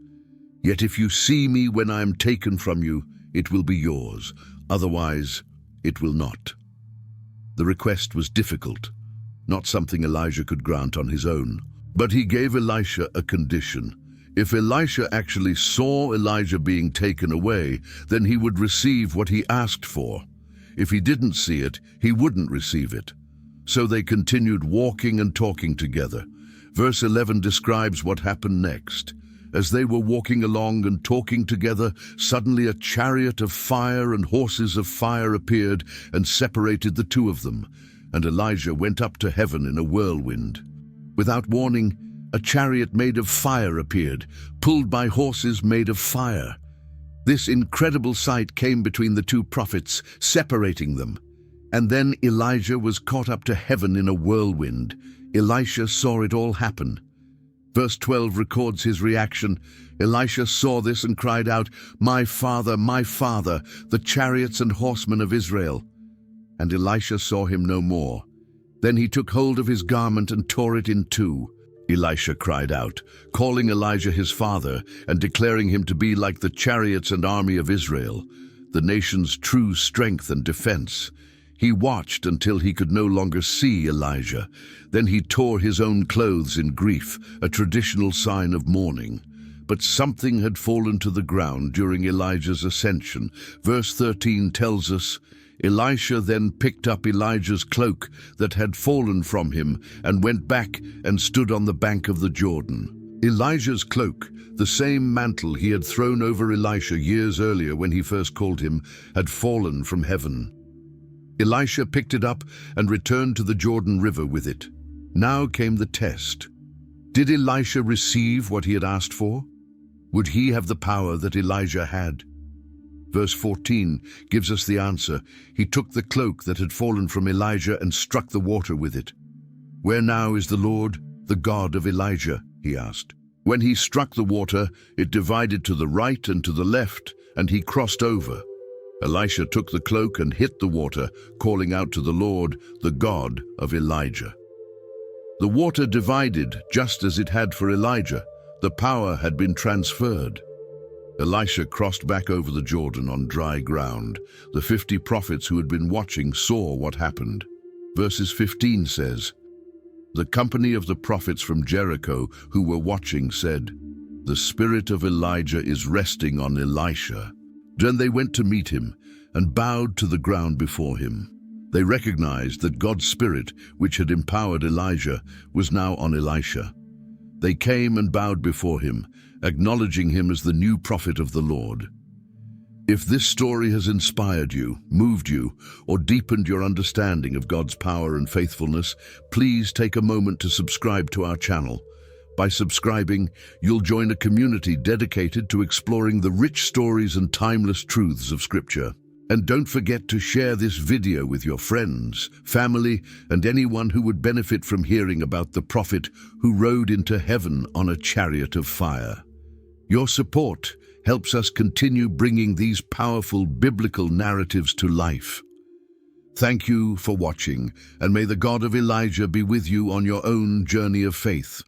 "Yet if you see me when I am taken from you, it will be yours. Otherwise, it will not." The request was difficult, not something Elijah could grant on his own. But he gave Elisha a condition. If Elisha actually saw Elijah being taken away, then he would receive what he asked for. If he didn't see it, he wouldn't receive it. So they continued walking and talking together. Verse 11 describes what happened next. As they were walking along and talking together, suddenly a chariot of fire and horses of fire appeared and separated the two of them, and Elijah went up to heaven in a whirlwind. Without warning, a chariot made of fire appeared, pulled by horses made of fire. This incredible sight came between the two prophets, separating them. And then Elijah was caught up to heaven in a whirlwind. Elisha saw it all happen. Verse 12 records his reaction. Elisha saw this and cried out, my father, the chariots and horsemen of Israel." And Elisha saw him no more. Then he took hold of his garment and tore it in two. Elisha cried out, calling Elijah his father and declaring him to be like the chariots and army of Israel, the nation's true strength and defense. He watched until he could no longer see Elijah. Then he tore his own clothes in grief, a traditional sign of mourning. But something had fallen to the ground during Elijah's ascension. Verse 13 tells us, Elisha then picked up Elijah's cloak that had fallen from him and went back and stood on the bank of the Jordan. Elijah's cloak, the same mantle he had thrown over Elisha years earlier when he first called him, had fallen from heaven. Elisha picked it up and returned to the Jordan River with it. Now came the test. Did Elisha receive what he had asked for? Would he have the power that Elijah had? Verse 14 gives us the answer. He took the cloak that had fallen from Elijah and struck the water with it. "Where now is the Lord, the God of Elijah?" he asked. When he struck the water, it divided to the right and to the left, and he crossed over. Elisha took the cloak and hit the water, calling out to the Lord, the God of Elijah. The water divided just as it had for Elijah. The power had been transferred. Elisha crossed back over the Jordan on dry ground. The 50 prophets who had been watching saw what happened. Verses 15 says, "The company of the prophets from Jericho who were watching said, 'The spirit of Elijah is resting on Elisha.' Then they went to meet him and bowed to the ground before him. They recognized that God's spirit, which had empowered Elijah, was now on Elisha. They came and bowed before him, acknowledging him as the new prophet of the Lord. If this story has inspired you, moved you, or deepened your understanding of God's power and faithfulness, please take a moment to subscribe to our channel. By subscribing, you'll join a community dedicated to exploring the rich stories and timeless truths of Scripture. And don't forget to share this video with your friends, family, and anyone who would benefit from hearing about the prophet who rode into heaven on a chariot of fire. Your support helps us continue bringing these powerful biblical narratives to life. Thank you for watching, and may the God of Elijah be with you on your own journey of faith.